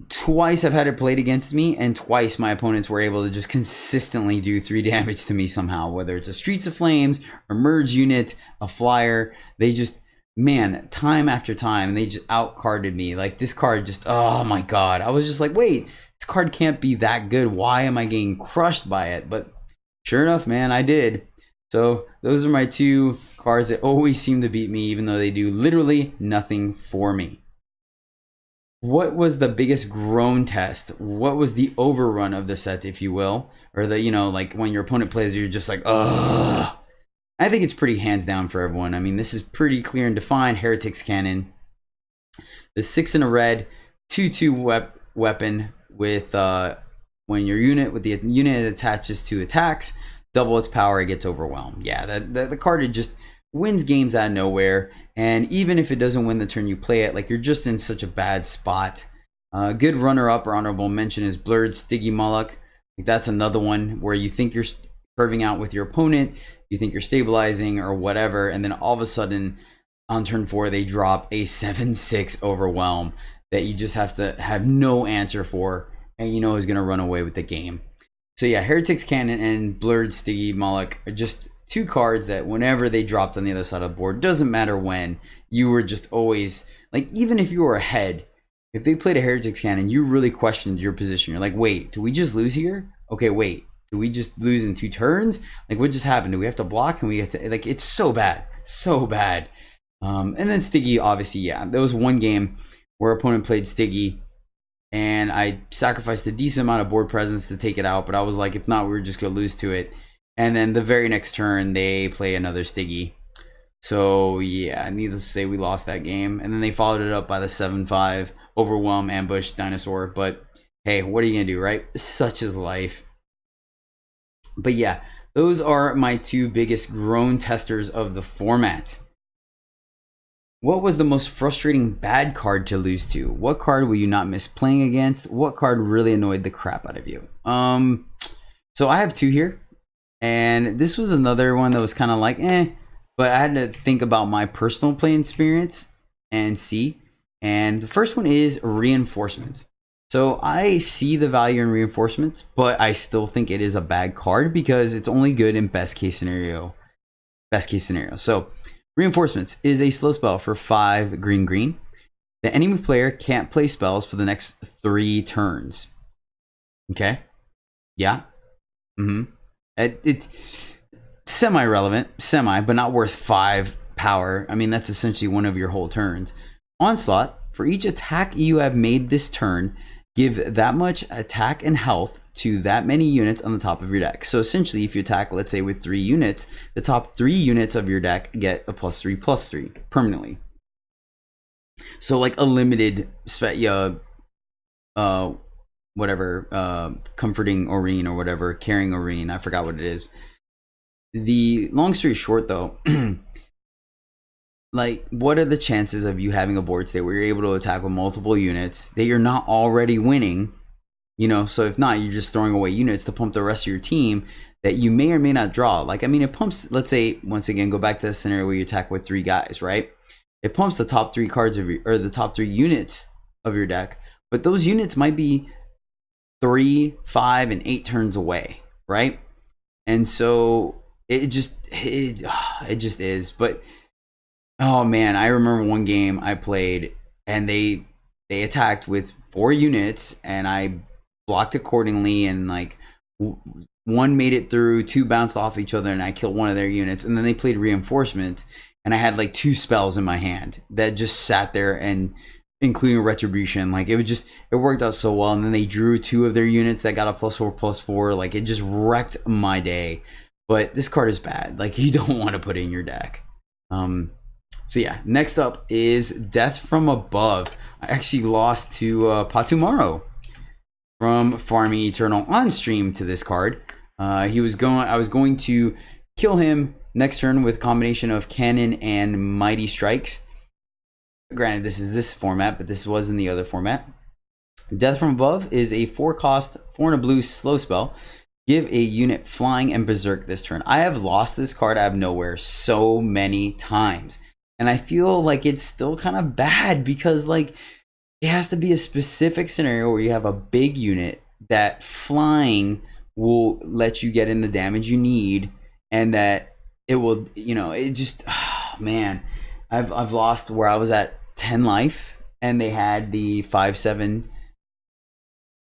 Twice I've had it played against me, and twice my opponents were able to just consistently do 3 damage to me somehow, whether it's a Streets of Flames, a Merge unit, a Flyer. They just, man, time after time, they just outcarded me. Like, this card just, oh my god. I was just like, wait, this card can't be that good. Why am I getting crushed by it? But sure enough, man, I did. So those are my two cards that always seem to beat me, even though they do literally nothing for me. What was the biggest groan test? What was the overrun of the set, if you will? Or the, like when your opponent plays, you're just like, ugh. I think it's pretty hands down for everyone. I mean, this is pretty clear and defined. Heretic's Cannon. The 6 in a red, 2/2 weapon with when your unit attaches to attacks, double its power, it gets overwhelmed. Yeah, the card, it just wins games out of nowhere. And even if it doesn't win the turn you play it, like, you're just in such a bad spot. Good runner-up or honorable mention is Blurred Stygimoloch. Like, that's another one where you think you're curving out with your opponent, you think you're stabilizing or whatever, and then all of a sudden on turn 4 they drop a 7/6 overwhelm that you just have to have no answer for, and is going to run away with the game. So yeah, Heretic's Cannon and Blurred Stygimoloch are just two cards that whenever they dropped on the other side of the board, doesn't matter when, you were just always, like, even if you were ahead, if they played a Heretic's Cannon, you really questioned your position. You're like, wait, do we just lose here? Okay, wait, do we just lose in 2 turns? Like, what just happened? Do we have to block? Can we get to, like, it's so bad. So bad. And then Stiggy, obviously, yeah. There was one game where opponent played Stiggy, and I sacrificed a decent amount of board presence to take it out, but I was like, if not, we were just going to lose to it. And then the very next turn, they play another Stiggy. So, yeah, needless to say, we lost that game. And then they followed it up by the 7/5 Overwhelm, Ambush, Dinosaur. But, hey, what are you going to do, right? Such is life. But, yeah, those are my two biggest groan testers of the format. What was the most frustrating bad card to lose to? What card will you not miss playing against? What card really annoyed the crap out of you? So I have two here. And this was another one that was kind of like, but I had to think about my personal play experience and see. And the first one is Reinforcements. So I see the value in Reinforcements, but I still think it is a bad card because it's only good in best case scenario. So Reinforcements is a slow spell for 5 green. The enemy player can't play spells for the next 3 turns. Okay? Yeah? It's semi-relevant, but not worth 5 power. I mean, that's essentially one of your whole turns. Onslaught, for each attack you have made this turn, give that much attack and health to that many units on the top of your deck. So essentially, if you attack, let's say with 3 units, the top 3 units of your deck get a +3/+3 permanently. So like a limited comforting Oreen or whatever, carrying Oreen, I forgot what it is. The long story short though, like, what are the chances of you having a board state where you're able to attack with multiple units that you're not already winning? So if not, you're just throwing away units to pump the rest of your team that you may or may not draw. Like, I mean, it pumps, let's say, once again, go back to the scenario where you attack with 3 guys, right? It pumps the top 3 cards of the top 3 units of your deck, but those units might be 3, 5, and 8 turns away, right? And so it just is. But oh man, I remember one game I played and they attacked with 4 units and I blocked accordingly, and like one made it through, 2 bounced off each other, and I killed one of their units. And then they played Reinforcements, and I had like 2 spells in my hand that just sat there, and including Retribution. Like, it worked out so well. And then they drew 2 of their units that got a +4/+4. Like, it just wrecked my day. But this card is bad. Like, you don't want to put it in your deck. So yeah, next up is Death from Above. I actually lost to Patumaro from Farming Eternal on stream to this card. I was going to kill him next turn with combination of Cannon and Mighty Strikes. Granted, this is this format, but this was in the other format. Death from Above is a 4-cost, 4 and a blue slow spell. Give a unit flying and berserk this turn. I have lost this card out of nowhere so many times. And I feel like it's still kind of bad because, like, it has to be a specific scenario where you have a big unit that flying will let you get in the damage you need, and that it will, it just, oh, man, I've lost where I was at 10 life and they had the 5/7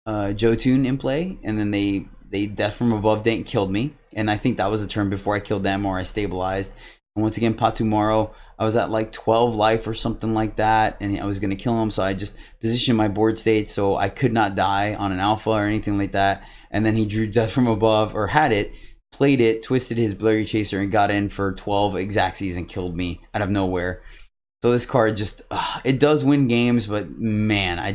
Jotun in play, and then they Death from Above didn't kill me, and I think that was a turn before I killed them or I stabilized. And once again, Patumaro, I was at like 12 life or something like that, and I was gonna kill him, so I just positioned my board state so I could not die on an alpha or anything like that. And then he drew Death from Above, or had it, played it, twisted his Blurry Chaser, and got in for 12 Exacxies and killed me out of nowhere. So this card just, it does win games, but man, I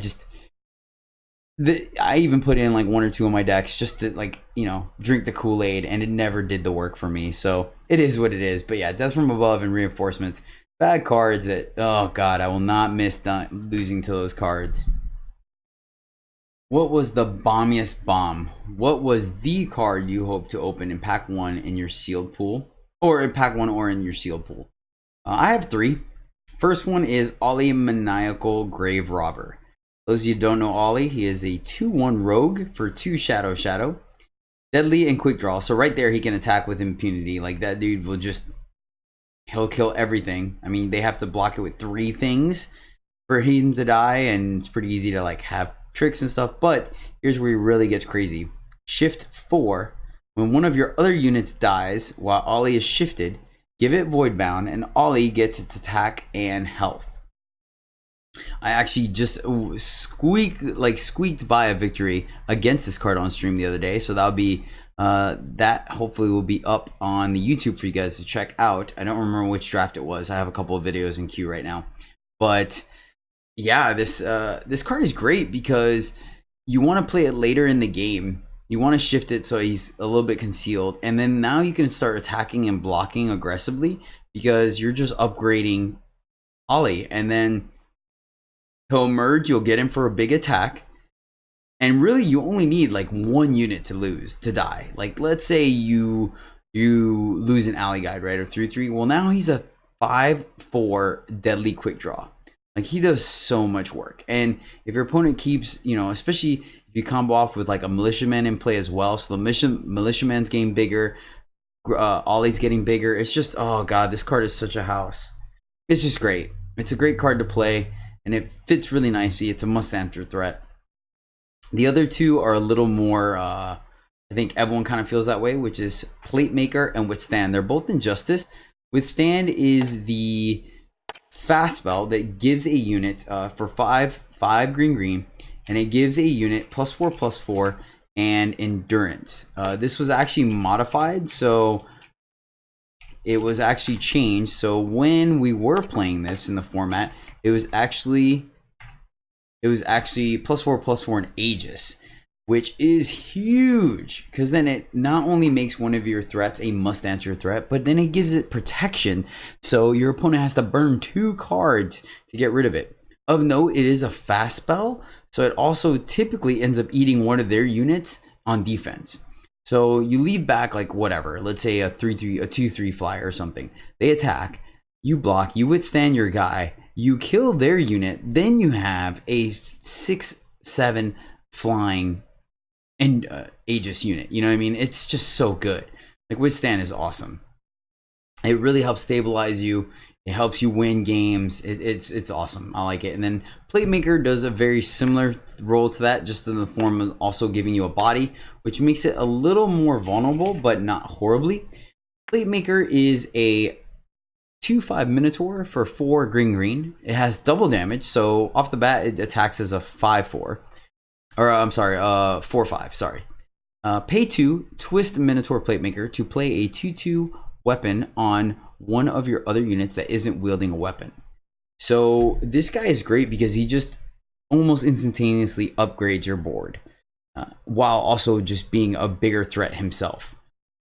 even put in like 1 or 2 of my decks just to, like, you know, drink the Kool-Aid, and it never did the work for me. So it is what it is. But yeah, Death from Above and Reinforcements, bad cards that, oh god, I will not miss losing to those cards. What was the bombiest bomb? What was the card you hope to open in pack 1 in your sealed pool? Or in pack 1 or in your sealed pool? I have 3. First one is Ollie Maniacal Grave Robber. Those of you who don't know Ollie, he is a 2/1 rogue for 2 Shadow. Deadly and quick draw. So right there he can attack with impunity. Like, that dude will just, he'll kill everything. I mean, they have to block it with 3 things for him to die, and it's pretty easy to like have tricks and stuff. But here's where he really gets crazy. Shift 4. When one of your other units dies while Ollie is shifted, give it Voidbound, and Ollie gets its attack and health. I actually just squeaked by a victory against this card on stream the other day, so that'll be that hopefully will be up on the YouTube for you guys to check out. I don't remember which draft it was. I have a couple of videos in queue right now, but yeah, this card is great because you want to play it later in the game. You want to shift it so he's a little bit concealed, and then now you can start attacking and blocking aggressively because you're just upgrading Ollie, and then he'll emerge, you'll get him for a big attack, and really you only need like 1 unit to die. Like, let's say you lose an Alley Guide, right, or 3/3. Well, now he's a 5/4 deadly quick draw. Like, he does so much work, and if your opponent keeps, you know, especially if you combo off with like a militiaman in play as well, so the militiaman's getting bigger, Ollie's getting bigger. It's just, oh god, this card is such a house. It's just great. It's a great card to play, and it fits really nicely. It's a must-answer threat. The other 2 are a little more, I think everyone kind of feels that way, which is Plate Maker and Withstand. They're both Injustice. Withstand is the fast spell that gives a unit for 5 green, and it gives a unit +4/+4 and endurance. This was actually modified, so it was actually changed. So when we were playing this in the format, it was actually +4/+4 in Aegis, which is huge, because then it not only makes one of your threats a must-answer threat, but then it gives it protection, so your opponent has to burn 2 cards to get rid of it. Of note, it is a fast spell, so it also typically ends up eating one of their units on defense. So you leave back like whatever, let's say a 2/3 flyer or something. They attack, you block, you withstand your guy, you kill their unit, then you have a 6/7 flying and Aegis unit. You know what I mean? It's just so good. Like, withstand is awesome. It really helps stabilize you. It helps you win games. It's awesome. I like it. And then Playmaker does a very similar role to that, just in the form of also giving you a body, which makes it a little more vulnerable, but not horribly. Playmaker is a 2/5 Minotaur for 4 green. It has double damage, so off the bat it attacks as a 5/4. Or I'm sorry, 4/5. Sorry. Pay 2, twist Minotaur Platemaker to play a 2/2 weapon on one of your other units that isn't wielding a weapon. So this guy is great because he just almost instantaneously upgrades your board, while also just being a bigger threat himself.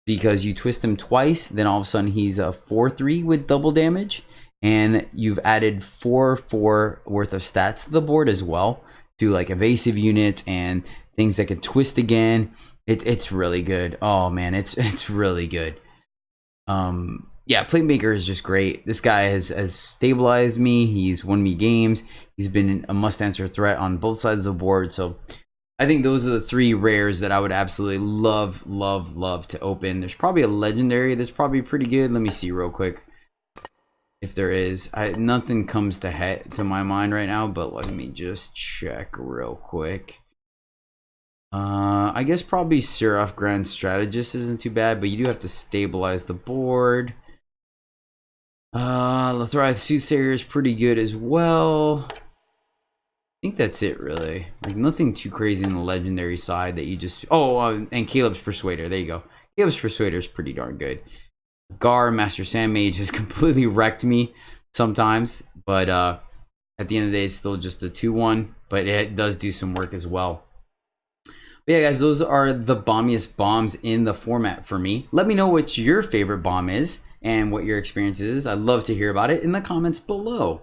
Because you twist him twice, then all of a sudden he's a 4/3 with double damage, and you've added 4/4 worth of stats to the board as well, to like evasive units and things that can twist again. It's really good. Oh man, it's really good. Yeah, Playmaker is just great. This guy has stabilized me. He's won me games. He's been a must-answer threat on both sides of the board. So I think those are the 3 rares that I would absolutely love to open. There's probably a legendary that's probably pretty good. Let me see real quick if there is. Nothing comes to my mind right now, but let me just check real quick. I guess probably Seraph Grand Strategist isn't too bad, but you do have to stabilize the board. Lathrive Soothsayer is pretty good as well. I think that's it, really. Like, nothing too crazy on the legendary side that you just... and Caleb's Persuader. There you go. Caleb's Persuader is pretty darn good. Gar, Master Sandmage, has completely wrecked me sometimes, but at the end of the day, it's still just a 2-1, but it does do some work as well. But yeah, guys, those are the bombiest bombs in the format for me. Let me know what your favorite bomb is and what your experience is. I'd love to hear about it in the comments below.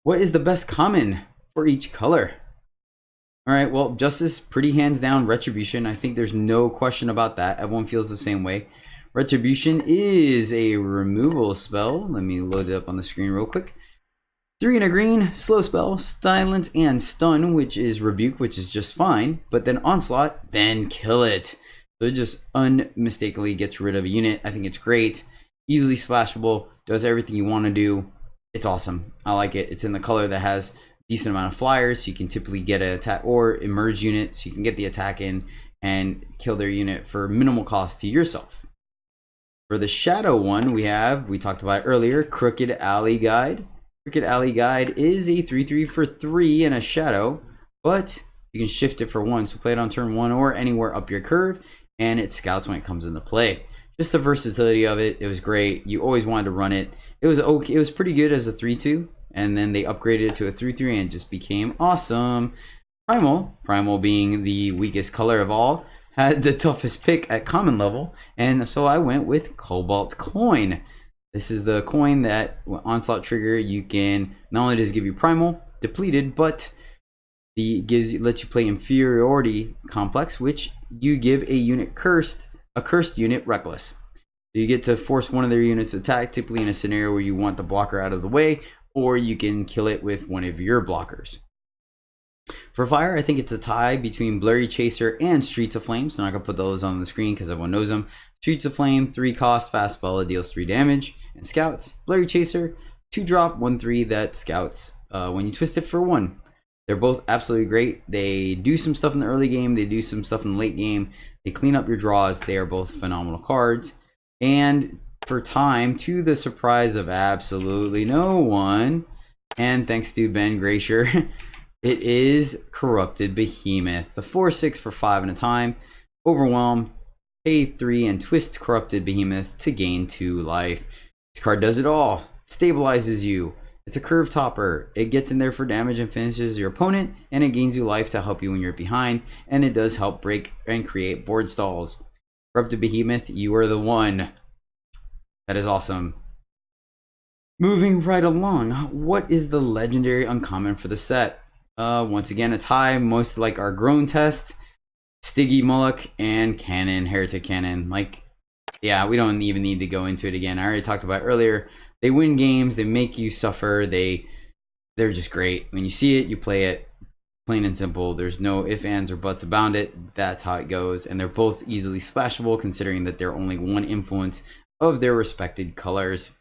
What is the best common for each color? All right, well, Justice, pretty hands down. Retribution, I think there's no question about that. Everyone feels the same way. Retribution is a removal spell. Let me load it up on the screen real quick. 3 and a green, slow spell, silence and stun, which is rebuke, which is just fine. But then onslaught, then kill it. So it just unmistakably gets rid of a unit. I think it's great. Easily splashable, does everything you want to do. It's awesome. I like it. It's in the color that has decent amount of flyers, so you can typically get an attack or emerge unit, so you can get the attack in and kill their unit for minimal cost to yourself. For the shadow one, we talked about earlier, Crooked Alley Guide. Crooked Alley Guide is a 3/3 for 3 and a shadow, but you can shift it for 1, so play it on turn 1 or anywhere up your curve, and it scouts when it comes into play. Just the versatility of it, it was great. You always wanted to run it. It was okay. It was pretty good as a 3/2, and then they upgraded it to a 3/3 and it just became awesome. Primal being the weakest color of all, had the toughest pick at common level, and so I went with Cobalt Coin. This is the coin that onslaught trigger, you can not only does it give you primal depleted, but lets you play inferiority complex, which you give a cursed unit reckless. So you get to force one of their units to attack, typically in a scenario where you want the blocker out of the way, or you can kill it with one of your blockers. For fire, I think it's a tie between Blurry Chaser and Streets of Flame. So I'm not going to put those on the screen because everyone knows them. Streets of Flame, 3 cost, fast spell, it deals 3 damage. And Scouts, Blurry Chaser, 2-drop, 1/3 that scouts when you twist it for 1. They're both absolutely great. They do some stuff in the early game. They do some stuff in the late game. They clean up your draws. They are both phenomenal cards. And for time, to the surprise of absolutely no one, and thanks to Ben Gracier, it is Corrupted Behemoth. The 4/6 for 5 and a time. Overwhelm, pay 3 and twist Corrupted Behemoth to gain 2 life. This card does it all. Stabilizes you. It's a curve topper. It gets in there for damage and finishes your opponent, and it gains you life to help you when you're behind, and it does help break and create board stalls. Corrupted Behemoth, you are the one. That is awesome. Moving right along, what is the legendary uncommon for the set? Once again, a tie, most like our Grown Test, Stiggy Mullock, and Cannon, Heretic Cannon. Like, yeah, we don't even need to go into it again. I already talked about it earlier. They win games, they make you suffer, they're just great. When you see it, you play it, plain and simple. There's no ifs, ands, or buts about it. That's how it goes. And they're both easily splashable, considering that they're only one influence of their respected colors.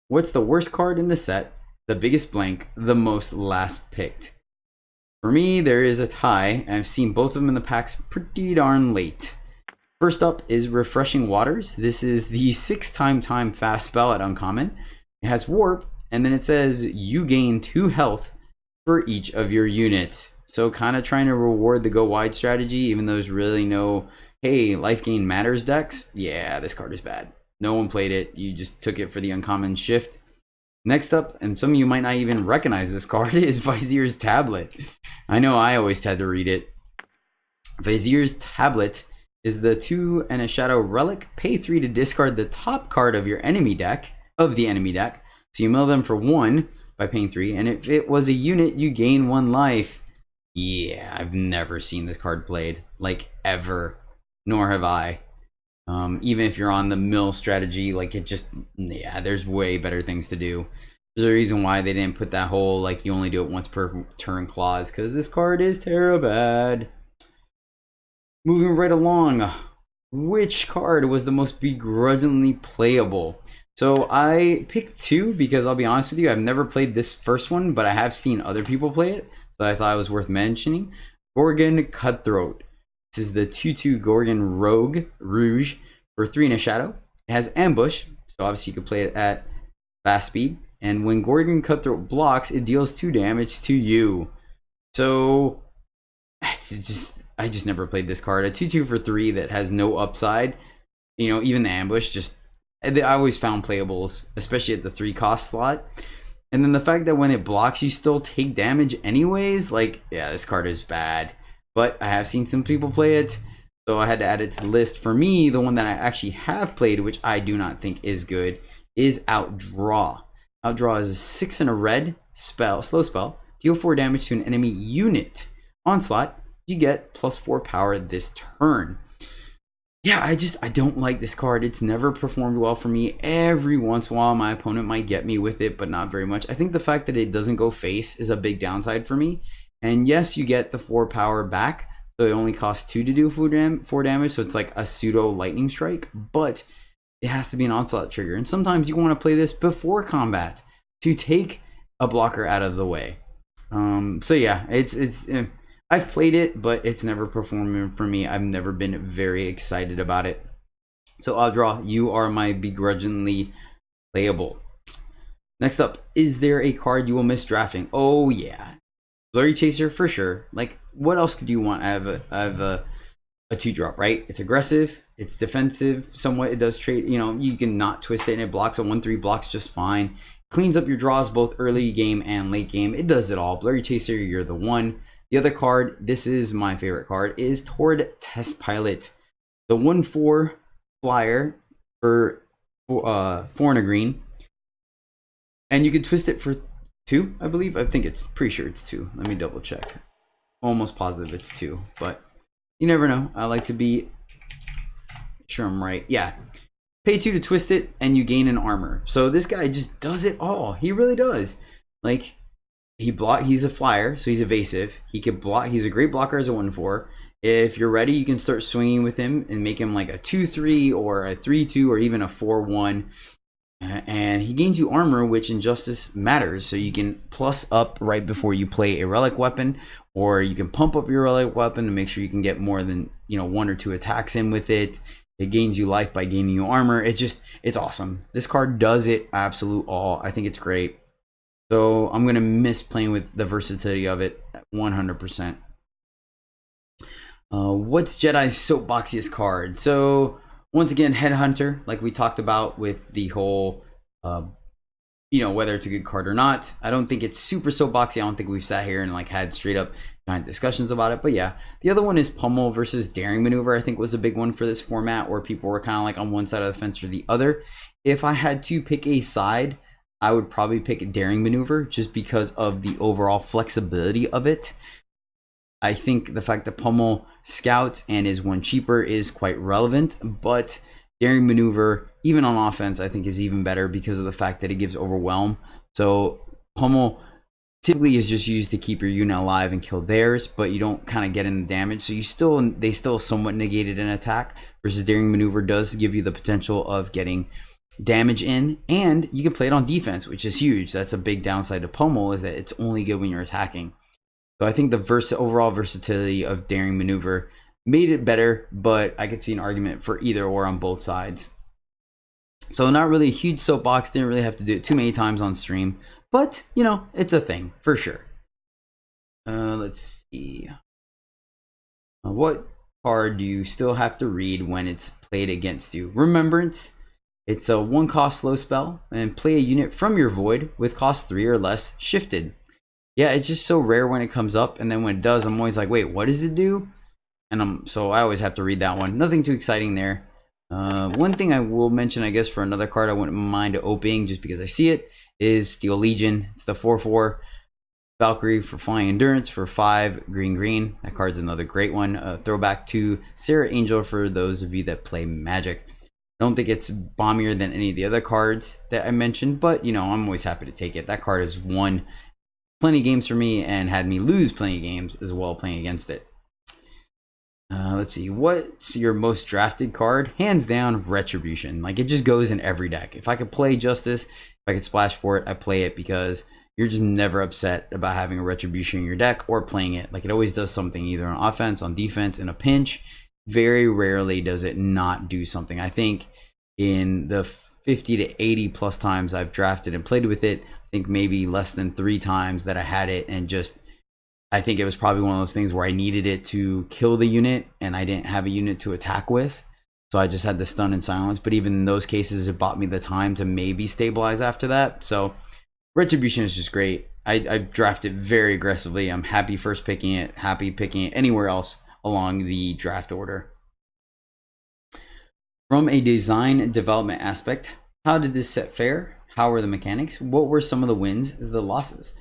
What's the worst card in the set? The biggest blank, the most last picked. For me, there is a tie, and I've seen both of them in the packs pretty darn late. First up is Refreshing Waters. This is the 6-time fast spell at uncommon. It has warp, and then it says you gain 2 health for each of your units. So kind of trying to reward the go wide strategy, even though there's really no, hey, life gain matters decks. Yeah, this card is bad. No one played it. You just took it for the uncommon shift. Next up, and some of you might not even recognize this card, is Vizier's Tablet. I know I always had to read it. Vizier's Tablet is the 2 and a shadow relic. Pay 3 to discard the top card of your enemy deck, So you mill them for 1 by paying 3, and if it was a unit, you gain 1 life. Yeah, I've never seen this card played, like, ever. Nor have I. Even if you're on the mill strategy, like, it just, yeah, there's way better things to do. There's a reason why they didn't put that whole, like, you only do it once per turn clause, because this card is terrible bad. Moving right along, which card was the most begrudgingly playable? So I picked 2 because I'll be honest with you, I've never played this first one, but I have seen other people play it, so I thought it was worth mentioning. Of Gorgon Cutthroat. This is the 2/2 Gorgon Rouge for 3 and a shadow. It has ambush, so obviously you can play it at fast speed. And when Gorgon Cutthroat blocks, it deals 2 damage to you. So I just never played this card. A 2/2 for 3 that has no upside. You know, even the ambush, I always found playables, especially at the 3 cost slot. And then the fact that when it blocks, you still take damage anyways. Like, yeah, this card is bad. But I have seen some people play it, so I had to add it to the list. For me, the one that I actually have played, which I do not think is good, is Outdraw. Outdraw is a 6 and a red spell, slow spell. Deal 4 damage to an enemy unit. Onslaught, you get +4 power this turn. Yeah, I don't like this card. It's never performed well for me. Every once in a while, my opponent might get me with it, but not very much. I think the fact that it doesn't go face is a big downside for me. And yes, you get the 4 power back, so it only costs 2 to do 4 damage, so it's like a pseudo lightning strike, but it has to be an onslaught trigger. And sometimes you want to play this before combat to take a blocker out of the way. So yeah, I've played it, but it's never performed for me. I've never been very excited about it. So Outdraw, you are my begrudgingly playable. Next up, is there a card you will miss drafting? Oh yeah, Blurry Chaser for sure. Like, what else could you want out of a 2-drop, right? It's aggressive, it's defensive somewhat, it does trade, you know, you can not twist it and it blocks. A 1/3 blocks just fine. Cleans up your draws both early game and late game. It does it all. Blurry Chaser, you're the one. The other card, this is my favorite card, is Tord Test Pilot. The 1/4 flyer for 4 and a green. And you can twist it for 2, I believe. I think it's pretty sure it's 2. Let me double check. Almost positive it's 2, but you never know. I like to be sure I'm right. Yeah. Pay 2 to twist it and you gain an armor. So this guy just does it all. He really does. Like, he's a flyer, so he's evasive. He can block. He's a great blocker as a 1/4. If you're ready, you can start swinging with him and make him like a 2/3 or a 3/2 or even a 4/1. And he gains you armor, which in Justice matters. So you can plus up right before you play a relic weapon, or you can pump up your relic weapon to make sure you can get more than 1 or 2 attacks in with it. It gains you life by gaining you armor. It's awesome. This card does it absolute all. I think it's great. So I'm gonna miss playing with the versatility of it 100%. What's Jedi's soapboxiest card? So once again, Headhunter, like we talked about with the whole, whether it's a good card or not. I don't think it's super soapboxy. I don't think we've sat here and like had straight up giant discussions about it. But yeah, the other one is Pummel versus Daring Maneuver. I think was a big one for this format, where people were kind of like on one side of the fence or the other. If I had to pick a side, I would probably pick Daring Maneuver just because of the overall flexibility of it. I think the fact that Pummel scouts and is 1 cheaper is quite relevant, but Daring Maneuver, even on offense, I think is even better because of the fact that it gives Overwhelm. So Pummel typically is just used to keep your unit alive and kill theirs, but you don't kind of get in the damage. So they still somewhat negated an attack, versus Daring Maneuver does give you the potential of getting damage in, and you can play it on defense, which is huge. That's a big downside to Pummel, is that it's only good when you're attacking. So I think the overall versatility of Daring Maneuver made it better, but I could see an argument for either or on both sides. So not really a huge soapbox, didn't really have to do it too many times on stream, but it's a thing for sure. Let's see. What card do you still have to read when it's played against you? Remembrance. It's a 1 cost slow spell, and play a unit from your void with cost 3 or less shifted. Yeah, it's just so rare when it comes up, and then when it does, I'm always like, wait, what does it do? And so I always have to read that one. Nothing too exciting there. One thing I will mention, I guess, for another card I wouldn't mind opening just because I see it, is Steel Legion. It's the 4/4 Valkyrie for flying endurance for 5 green. That card's another great one. Throwback to Sarah Angel for those of you that play Magic. I don't think it's bombier than any of the other cards that I mentioned, but I'm always happy to take it. That card has won plenty of games for me and had me lose plenty of games as well playing against it. Let's see, what's your most drafted card? Hands down, Retribution. Like, it just goes in every deck. If I could play Justice, if I could splash for it, I play it because you're just never upset about having a Retribution in your deck or playing it. Like, it always does something, either on offense, on defense, in a pinch. Very rarely does it not do something. I think in the 50 to 80 plus times I've drafted and played with it, I think maybe less than 3 times that I had it, and just, I think it was probably one of those things where I needed it to kill the unit and I didn't have a unit to attack with. So I just had the stun and silence. But even in those cases, it bought me the time to maybe stabilize after that. So Retribution is just great. I drafted very aggressively. I'm happy first picking it, happy picking it anywhere else along the draft order. From a design development aspect, how did this set fare? How were the mechanics? What were some of the wins, the losses?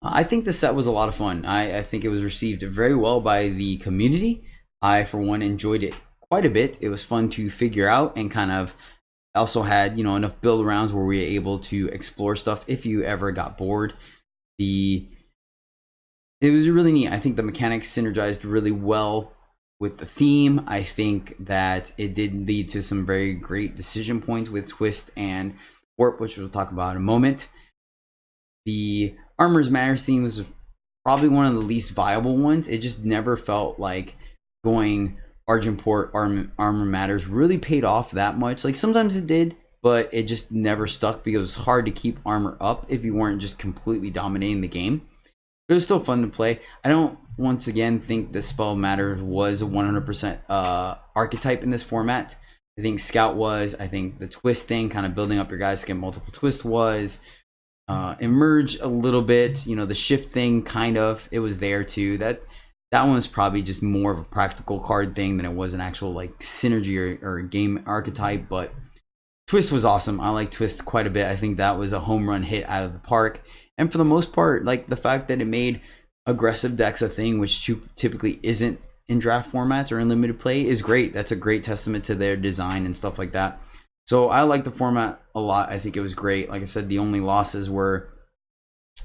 I think the set was a lot of fun. I think it was received very well by the community. I, for one, enjoyed it quite a bit. It was fun to figure out, and kind of also had, enough build rounds where we were able to explore stuff if you ever got bored. It was really neat. I think the mechanics synergized really well with the theme. I think that it did lead to some very great decision points with twist and warp, which we'll talk about in a moment. The Armors Matters theme was probably one of the least viable ones. It just never felt like going Argenport Armor Matters really paid off that much. Like, sometimes it did, but it just never stuck because it was hard to keep armor up if you weren't just completely dominating the game. But it was still fun to play. I don't, once again, think the Spell Matters was a 100% archetype in this format. I think Scout was. I think the twisting, kind of building up your guys to get multiple twists, was. Emerge a little bit. The shift thing, kind of, it was there too. That one was probably just more of a practical card thing than it was an actual like synergy or game archetype. But Twist was awesome. I like Twist quite a bit. I think that was a home run hit out of the park. And for the most part, like, the fact that it made aggressive decks a thing, which typically isn't in draft formats or in limited play, is great. That's a great testament to their design and stuff like that. So I like the format a lot. I think it was great. Like I said, the only losses were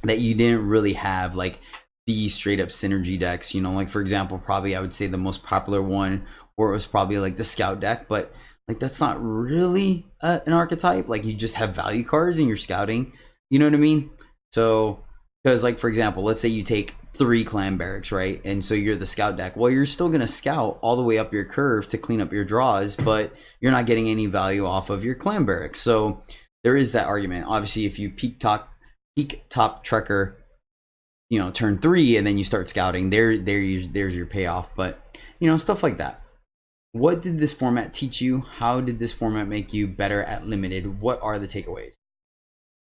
that you didn't really have like the straight up synergy decks. Like, for example, probably I would say the most popular one, or it was probably like the Scout deck, but like, that's not really an archetype. Like, you just have value cards and you're scouting. You know what I mean? So, because, like, for example, let's say you take 3 clan barracks, right? And so you're the Scout deck. Well, you're still going to scout all the way up your curve to clean up your draws, but you're not getting any value off of your clan barracks. So there is that argument. Obviously, if you peak top Trekker, turn 3, and then you start scouting, there's your payoff. But, stuff like that. What did this format teach you? How did this format make you better at limited? What are the takeaways?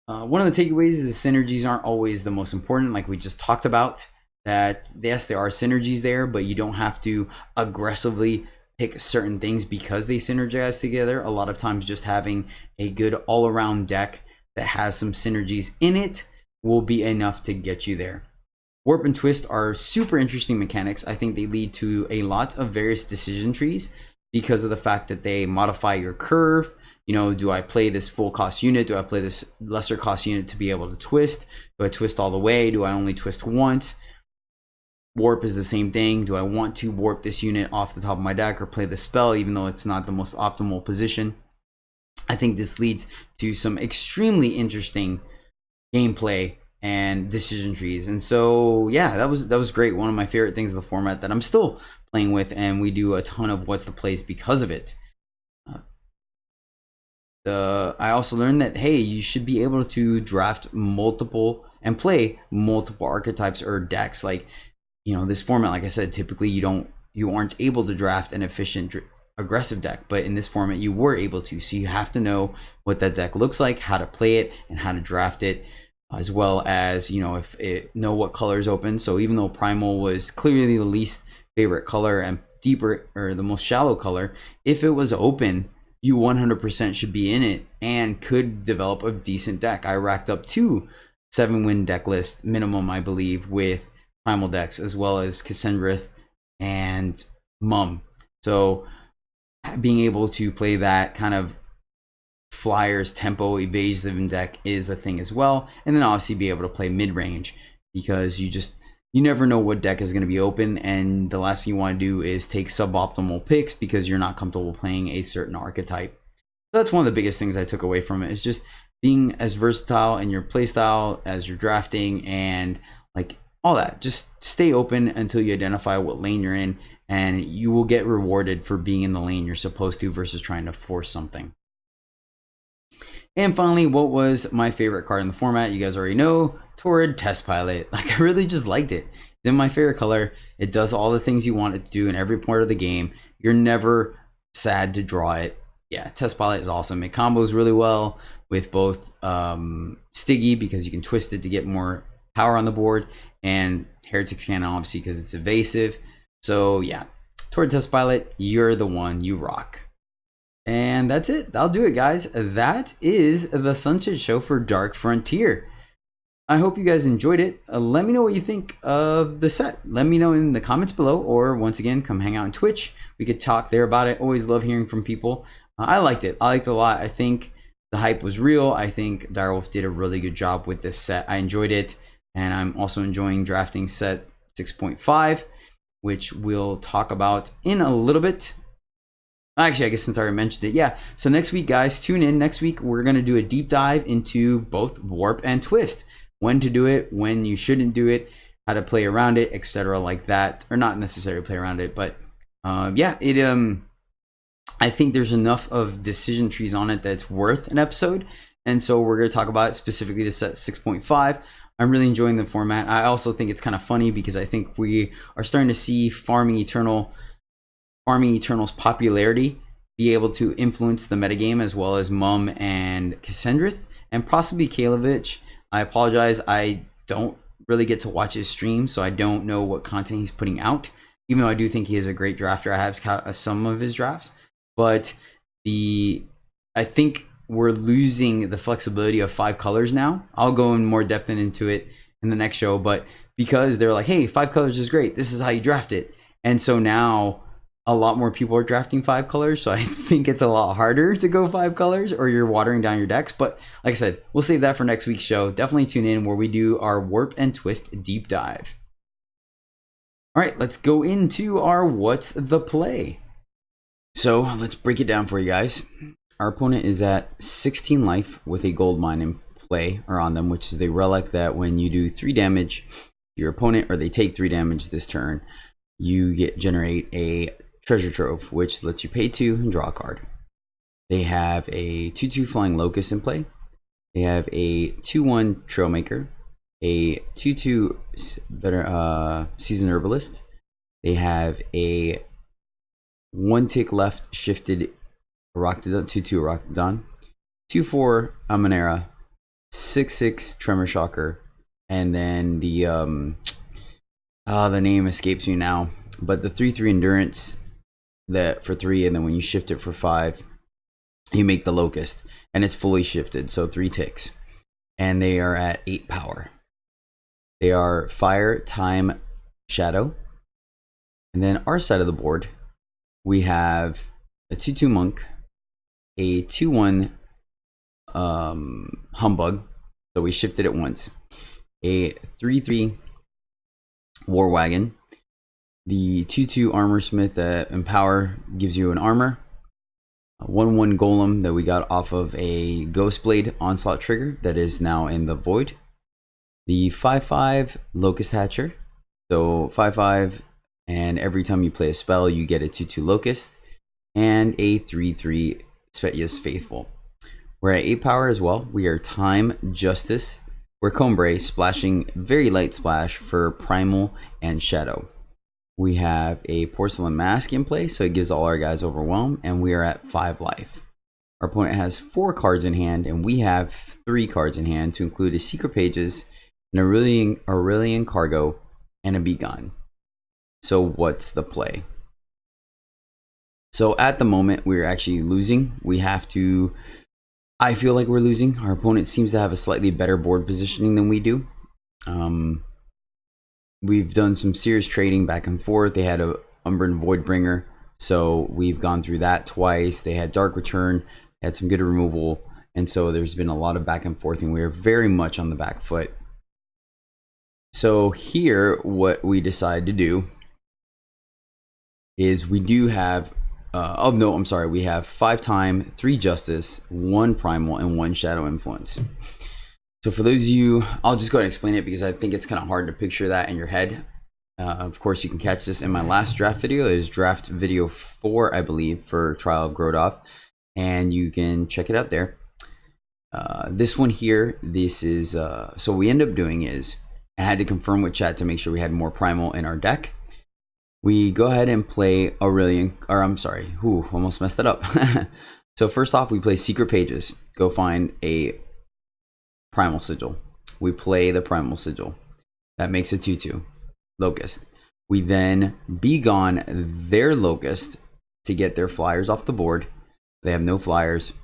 One of the takeaways is the synergies aren't always the most important, like we just talked about. That, yes, there are synergies there, but you don't have to aggressively pick certain things because they synergize together. A lot of times just having a good all-around deck that has some synergies in it will be enough to get you there. Warp and Twist are super interesting mechanics. I think they lead to a lot of various decision trees because of the fact that they modify your curve. Do I play this full cost unit? Do I play this lesser cost unit to be able to twist? Do I twist all the way? Do I only twist once? Warp is the same thing. Do I want to warp this unit off the top of my deck or play the spell, even though it's not the most optimal position? I think this leads to some extremely interesting gameplay and decision trees. And so, yeah, that was great. One of my favorite things of the format that I'm still playing with, and we do a ton of what's the plays because of it. I also learned that, hey, you should be able to draft multiple and play multiple archetypes or decks. Like, this format, like I said, typically you aren't able to draft an efficient aggressive deck, but in this format you were able to. So you have to know what that deck looks like, how to play it, and how to draft it, as well as know what colors open. So even though Primal was clearly the least favorite color and deeper, or the most shallow color, if it was open, you 100% should be in it and could develop a decent deck. I racked up 2 7-win deck lists minimum, I believe, with Primal decks, as well as Cassendrath and Mum. So being able to play that kind of flyers, tempo, evasive deck is a thing as well. And then obviously be able to play mid-range, because you never know what deck is going to be open, and the last thing you want to do is take suboptimal picks because you're not comfortable playing a certain archetype. So that's one of the biggest things I took away from it, is just being as versatile in your playstyle as you're drafting and like all that. Just stay open until you identify what lane you're in, and you will get rewarded for being in the lane you're supposed to versus trying to force something. And finally, what was my favorite card in the format? You guys already know, Torrid Test Pilot. Like, I really just liked it. It's in my favorite color. It does all the things you want it to do in every part of the game. You're never sad to draw it. Yeah, Test Pilot is awesome. It combos really well with both Stiggy, because you can twist it to get more power on the board, and Heretic's Cannon, obviously, because it's evasive. So yeah, Torrid Test Pilot, you're the one, you rock. And that's it. That'll do it, guys. That is the Sunset Show for Dark Frontier. I hope you guys enjoyed it. Let me know what you think of the set. Let me know in the comments below, or once again, come hang out on Twitch. We could talk there about it. Always love hearing from people. I liked it. I liked it a lot. I think the hype was real. I think Direwolf did a really good job with this set. I enjoyed it, and I'm also enjoying drafting set 6.5, which we'll talk about in a little bit. Actually, I guess since I already mentioned it, yeah. So next week, guys, tune in. Next week, we're going to do a deep dive into both warp and twist. When to do it, when you shouldn't do it, how to play around it, etc. like that. Or not necessarily play around it, but yeah, I think there's enough of decision trees on it that it's worth an episode. And so we're going to talk about it, specifically the set 6.5. I'm really enjoying the format. I also think it's kind of funny because I think we are starting to see Farming Eternal's popularity be able to influence the metagame, as well as Mum and Cassandrith, and possibly Kalovich. I apologize, I don't really get to watch his stream, so I don't know what content he's putting out, even though I do think he is a great drafter. I have some of his drafts, but I think we're losing the flexibility of 5 colors now. I'll go in more depth into it in the next show, but because they're like, hey, 5 colors is great, this is how you draft it. And so now a lot more people are drafting 5 colors, so I think it's a lot harder to go 5 colors, or you're watering down your decks. But like I said, we'll save that for next week's show. Definitely tune in where we do our warp and twist deep dive. All right, let's go into our what's the play. So let's break it down for you guys. Our opponent is at 16 life with a gold mine in play or on them, which is the relic that when you do 3 damage to your opponent, or they take 3 damage this turn, you generate a treasure trove, which lets you pay 2 and draw a card. They have a 2/2 flying locust in play. They have a 2/1 trailmaker, a 2/2 seasoned herbalist. They have a 1 tick left shifted Arachnodon, 2/2 Arachnodon, 2/4 Amanera, 6/6 Tremor Shocker, and then the name escapes me now, but the 3/3 endurance that for 3, and then when you shift it for 5, you make the locust, and it's fully shifted, so 3 ticks, and they are at 8 power. They are fire, time, shadow. And then our side of the board, we have a 2/2 monk, a 2/1 humbug, so we shifted it once, a 3/3 war wagon, the 2/2 armor smith that empower gives you an armor, a 1/1 golem that we got off of a ghost blade onslaught trigger that is now in the void, the 5/5 locust hatcher, so 5/5, and every time you play a spell you get a 2/2 locust, and a 3/3 Svetya's faithful. We're at 8 power as well. We are time, justice, we're Combre, splashing very light splash for primal and shadow. We have a porcelain mask in play, so it gives all our guys overwhelm, and we are at 5 life. Our opponent has 4 cards in hand, and we have 3 cards in hand, to include a Secret Pages, an Aurelian Cargo, and a Begun. So what's the play? So at the moment, we're actually losing. I feel like we're losing. Our opponent seems to have a slightly better board positioning than we do. We've done some serious trading back and forth. They had a Umbran Voidbringer, so we've gone through that twice. They had Dark Return, had some good removal, and so there's been a lot of back and forth, and we are very much on the back foot. So here, what we decide to do is we do have of note, I'm sorry, we have 5 time, 3 justice, 1 primal, and 1 shadow influence. So for those of you, I'll just go ahead and explain it because I think it's kind of hard to picture that in your head. Of course, you can catch this in my last draft video. It is draft video 4, I believe, for Trial of Grodov, and you can check it out there. This one here, this is, so what we end up doing is, I had to confirm with chat to make sure we had more primal in our deck. We go ahead and play Aurelian, or I'm sorry, almost messed it up. So first off, we play Secret Pages. Go find a Primal Sigil. We play the Primal Sigil. That makes a 2/2 Locust. We then begone their Locust to get their flyers off the board. They have no flyers.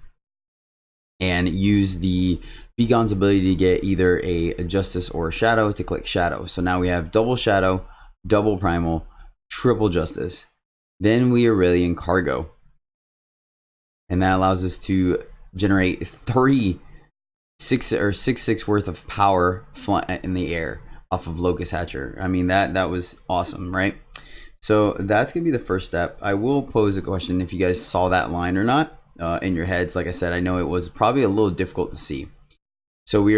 And use the Begone's ability to get either a Justice or a Shadow to click Shadow. So now we have double Shadow, double Primal, triple Justice. Then we Aurelian Cargo. And that allows us to generate 3 6/6 worth of power in the air off of Locust Hatcher. I mean, that was awesome, right? So that's gonna be the first step. I will pose a question if you guys saw that line or not in your heads. Like I said, I know it was probably a little difficult to see. So we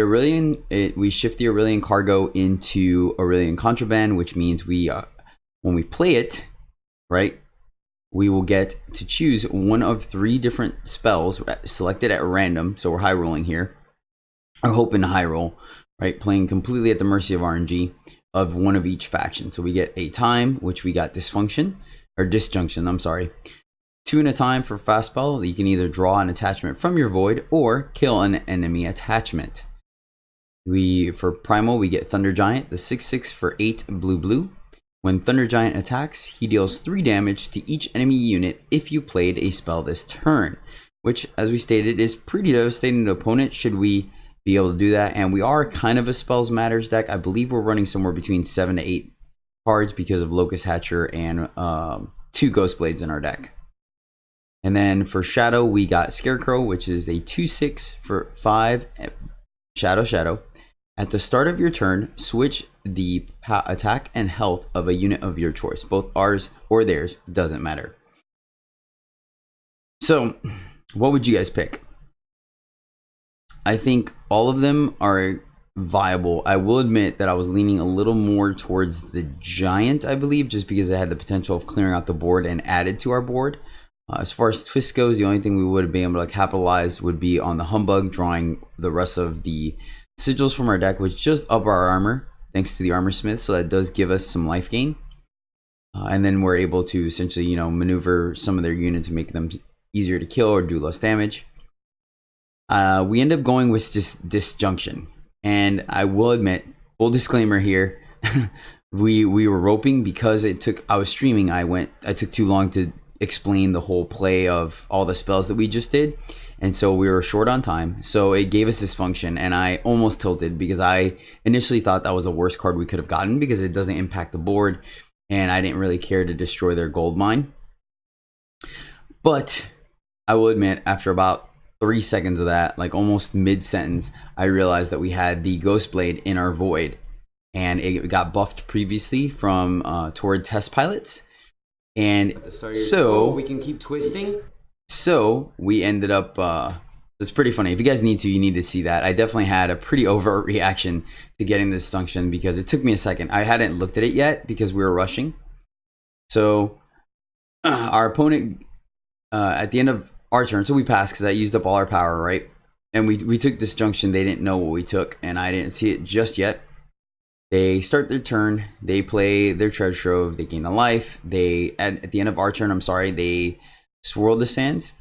shift the Aurelian Cargo into Aurelian Contraband, which means when we play it, right, we will get to choose one of 3 different spells selected at random. So we're high rolling here. Or hoping to high roll, right? Playing completely at the mercy of RNG of one of each faction. So we get a time, which we got Disjunction, I'm sorry. 2 in a time for fast spell. You can either draw an attachment from your void or kill an enemy attachment. For Primal, we get Thunder Giant, the 6/6 for 8 blue. When Thunder Giant attacks, he deals 3 damage to each enemy unit if you played a spell this turn, which, as we stated, is pretty devastating to opponent should we be able to do that. And we are kind of a Spells Matters deck. I believe we're running somewhere between 7 to 8 cards because of Locust Hatcher and 2 Ghost Blades in our deck. And then for Shadow, we got Scarecrow, which is a 2/6 for 5 Shadow. At the start of your turn, switch the attack and health of a unit of your choice, both ours or theirs, doesn't matter. So what would you guys pick? I think all of them are viable. I will admit that I was leaning a little more towards the Giant, I believe, just because it had the potential of clearing out the board and added to our board. As far as Twist goes, the only thing we would have been able to capitalize would be on the Humbug, drawing the rest of the sigils from our deck, which just up our armor thanks to the Armor Smith, so that does give us some life gain. And then we're able to essentially, maneuver some of their units to make them easier to kill or do less damage. We end up going with just Disjunction, and I will admit, full disclaimer here, we were roping because I was streaming. I took too long to explain the whole play of all the spells that we just did, and so we were short on time, so it gave us this function, and I almost tilted because I initially thought that was the worst card we could have gotten because it doesn't impact the board, and I didn't really care to destroy their gold mine. But I will admit, after about 3 seconds of that, like almost mid-sentence, I realized that we had the Ghost Blade in our void, and it got buffed previously from toward test pilots. And so we can keep twisting. So we ended up, it's pretty funny. If you guys need to see that. I definitely had a pretty overt reaction to getting this function because it took me a second. I hadn't looked at it yet because we were rushing. So our opponent, at the end of our turn, so we passed because I used up all our power, right? And we took Disjunction. They didn't know what we took, and I didn't see it just yet. They start their turn, they play their Treasure Trove, they gain a life. At the end of our turn, they swirl the sands,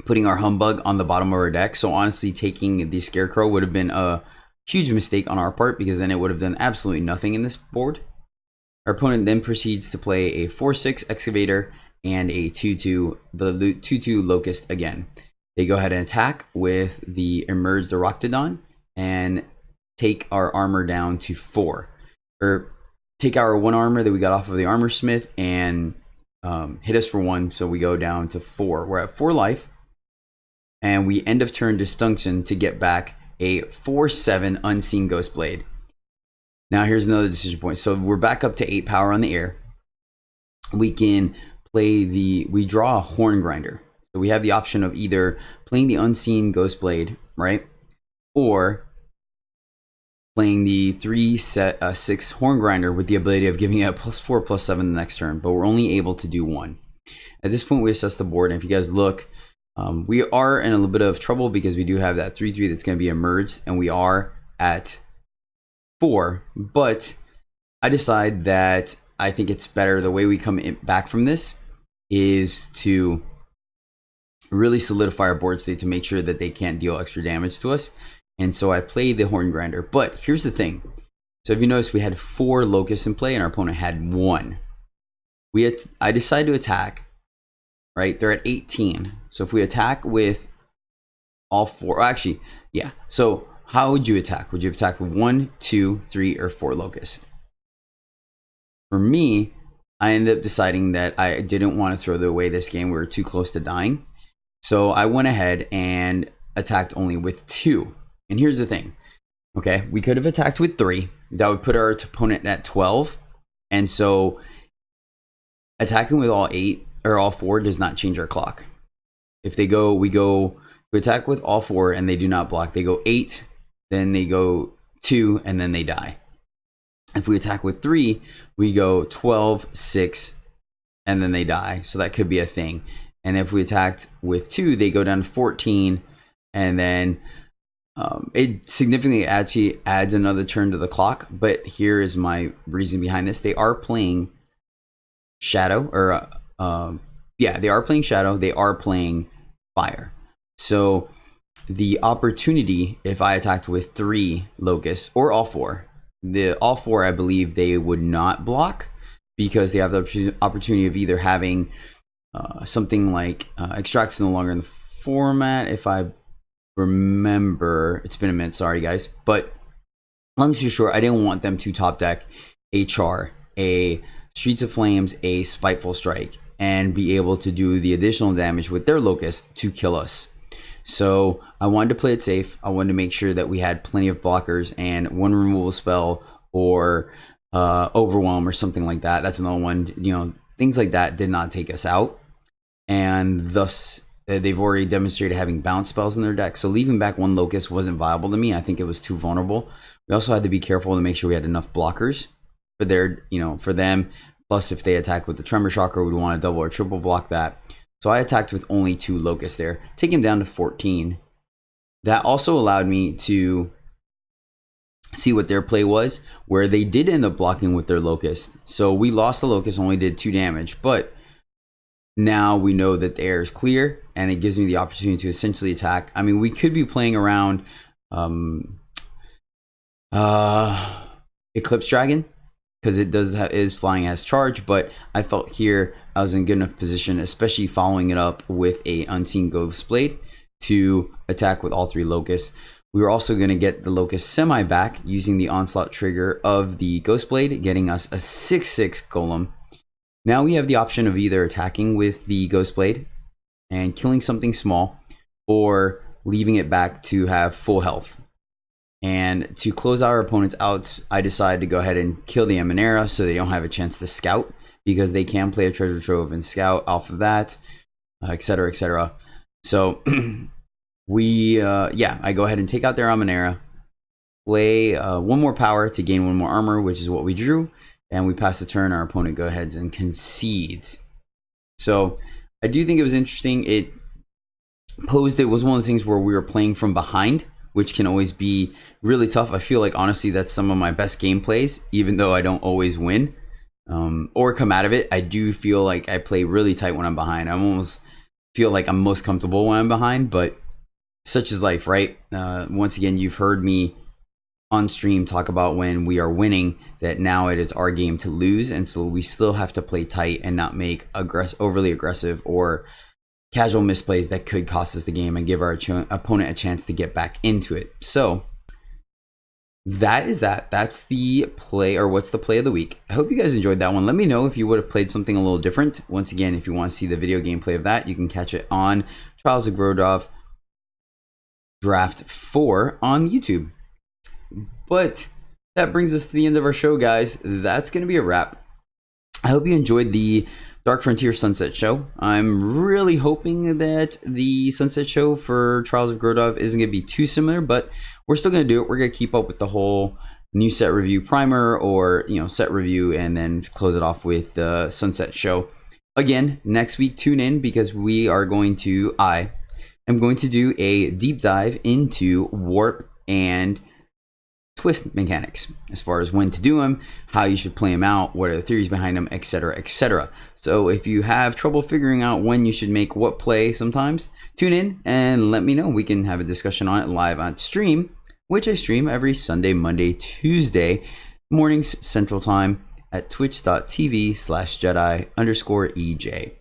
putting our Humbug on the bottom of our deck. So honestly, taking the Scarecrow would have been a huge mistake on our part because then it would have done absolutely nothing in this board. Our opponent then proceeds to play a 4/6 Excavator and a 2/2, the 2/2 Locust again. They go ahead and attack with the Emerge the Roctodon and take our armor down to 4, or take our 1 armor that we got off of the Armor Smith and hit us for 1, so we go down to 4. We're at 4 life, and we end of turn Disjunction to get back a 4/7 Unseen Ghost Blade. Now here's another decision point. So we're back up to 8 power on the air. We can we draw a horn grinder. So we have the option of either playing the unseen ghost blade, right? Or playing the 3/6 horn grinder with the ability of giving it a +4, +7 the next turn, but we're only able to do one. At this point, we assess the board, and if you guys look, we are in a little bit of trouble because we do have that 3/3 that's going to be emerged, and we are at 4. But I decide that I think it's better, the way we come back from this is to really solidify our board state to make sure that they can't deal extra damage to us. And so I play the horn grinder. But here's the thing. So if you notice, we had 4 locusts in play and our opponent had 1. I decided to attack, right? They're at 18. So if we attack with all 4, actually, yeah. So how would you attack? Would you attack with 1, 2, 3, or 4 locusts? For me, I ended up deciding that I didn't want to throw away this game. We were too close to dying. So I went ahead and attacked only with 2. And here's the thing. Okay, we could have attacked with 3. That would put our opponent at 12. And so attacking with all 8 or all 4 does not change our clock. If we attack with all 4 and they do not block, they go 8, then they go 2, and then they die. If we attack with 3, we go 12, 6, and then they die. So that could be a thing. And if we attacked with 2, they go down to 14, and then it significantly actually adds another turn to the clock. But here is my reason behind this. They are playing Shadow, or they are playing Shadow. They are playing Fire. So the opportunity, if I attacked with 3 locusts or all 4, all 4, I believe they would not block because they have the opportunity of either having something like Extract's no longer in the format, if I remember. It's been a minute, sorry guys. But long story short, I didn't want them to top deck a Char, a Streets of Flames, a Spiteful Strike, and be able to do the additional damage with their Locust to kill us. So I wanted to play it safe. I wanted to make sure that we had plenty of blockers, and one removal spell or Overwhelm or something like that. That's another one. You know, things like that did not take us out. And thus, they've already demonstrated having bounce spells in their deck. So leaving back 1 Locust wasn't viable to me. I think it was too vulnerable. We also had to be careful to make sure we had enough blockers for for them. Plus, if they attack with the Tremor Shocker, we'd want to double or triple block that. So I attacked with only 2 Locusts there, take him down to 14. That also allowed me to see what their play was, where they did end up blocking with their Locust. So we lost the Locust, only did 2 damage, but now we know that the air is clear, and it gives me the opportunity to essentially attack. I mean, we could be playing around Eclipse Dragon, because it is flying as charge, but I felt here I was in good enough position, especially following it up with a Unseen Ghost Blade, to attack with all 3 Locusts. We were also going to get the Locust semi back using the onslaught trigger of the Ghost Blade, getting us a 6/6 Golem. Now we have the option of either attacking with the Ghost Blade and killing something small, or leaving it back to have full health. And to close our opponents out, I decided to go ahead and kill the Emanera so they don't have a chance to scout, because they can play a treasure trove and scout off of that, etc., etc. So I go ahead and take out their Emanera, play 1 more power to gain 1 more armor, which is what we drew, and we pass the turn. Our opponent go ahead and concedes. So I do think it was interesting. It was one of the things where we were playing from behind, which can always be really tough. I feel like, honestly, that's some of my best gameplays, even though I don't always win or come out of it. I do feel like I play really tight when I'm behind. I almost feel like I'm most comfortable when I'm behind, but such is life, right? Once again, you've heard me on stream talk about when we are winning, that now it is our game to lose, and so we still have to play tight and not make overly aggressive or casual misplays that could cost us the game and give our opponent a chance to get back into it. So that's the play, or what's the play of the week. I hope you guys enjoyed that one. Let me know if you would have played something a little different. Once again, if you want to see the video gameplay of that, you can catch it on Trials of Grodov Draft 4 on YouTube. But that brings us to the end of our show, guys. That's going to be a wrap. I hope you enjoyed the Dark Frontier Sunset Show. I'm really hoping that the Sunset Show for Trials of Grodov isn't going to be too similar, but we're still going to do it. We're going to keep up with the whole new set review primer, or set review, and then close it off with the Sunset Show. Again, next week, tune in, because I am going to do a deep dive into warp and twist mechanics, as far as when to do them, how you should play them out, what are the theories behind them, etc., etc. So if you have trouble figuring out when you should make what play sometimes, tune in and let me know. We can have a discussion on it live on stream, which I stream every Sunday, Monday, Tuesday mornings Central Time at twitch.tv/Jedi_EJ.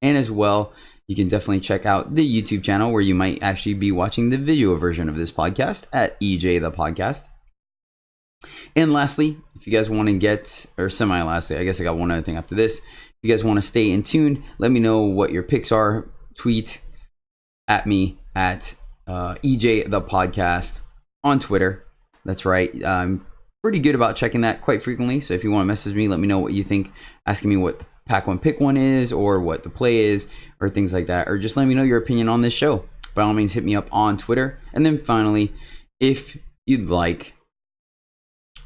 And as well, you can definitely check out the YouTube channel, where you might actually be watching the video version of this podcast at EJthePodcast. And lastly, if you guys want to semi-lastly, I guess I got one other thing after this. If you guys want to stay in tune, let me know what your picks are. Tweet at me at EJthePodcast on Twitter. That's right. I'm pretty good about checking that quite frequently. So if you want to message me, let me know what you think. Asking me what Pack 1 Pick 1 is, or what the play is, or things like that. Or just let me know your opinion on this show. By all means, hit me up on Twitter. And then finally, if you'd like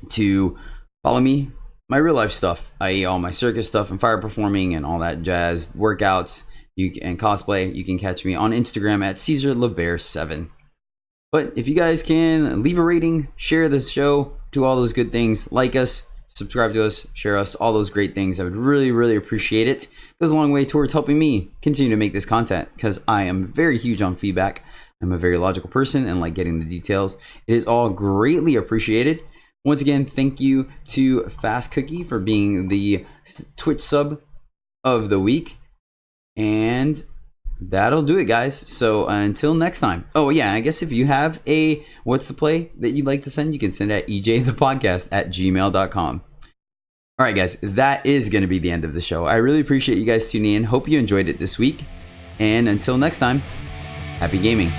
to follow me, my real life stuff, i.e. all my circus stuff and fire performing and all that jazz, workouts and cosplay, you can catch me on Instagram at CaesarLebear7. But if you guys can leave a rating, share the show, do all those good things, like us, subscribe to us, share us, all those great things, I would really, really appreciate it. It goes a long way towards helping me continue to make this content, because I am very huge on feedback. I'm a very logical person and like getting the details. It is all greatly appreciated. Once again, thank you to Fast Cookie for being the Twitch sub of the week. And that'll do it, guys. So until next time. Oh, yeah, I guess if you have a what's the play that you'd like to send, you can send it at EJthePodcast@gmail.com. All right, guys, that is going to be the end of the show. I really appreciate you guys tuning in. Hope you enjoyed it this week. And until next time, happy gaming.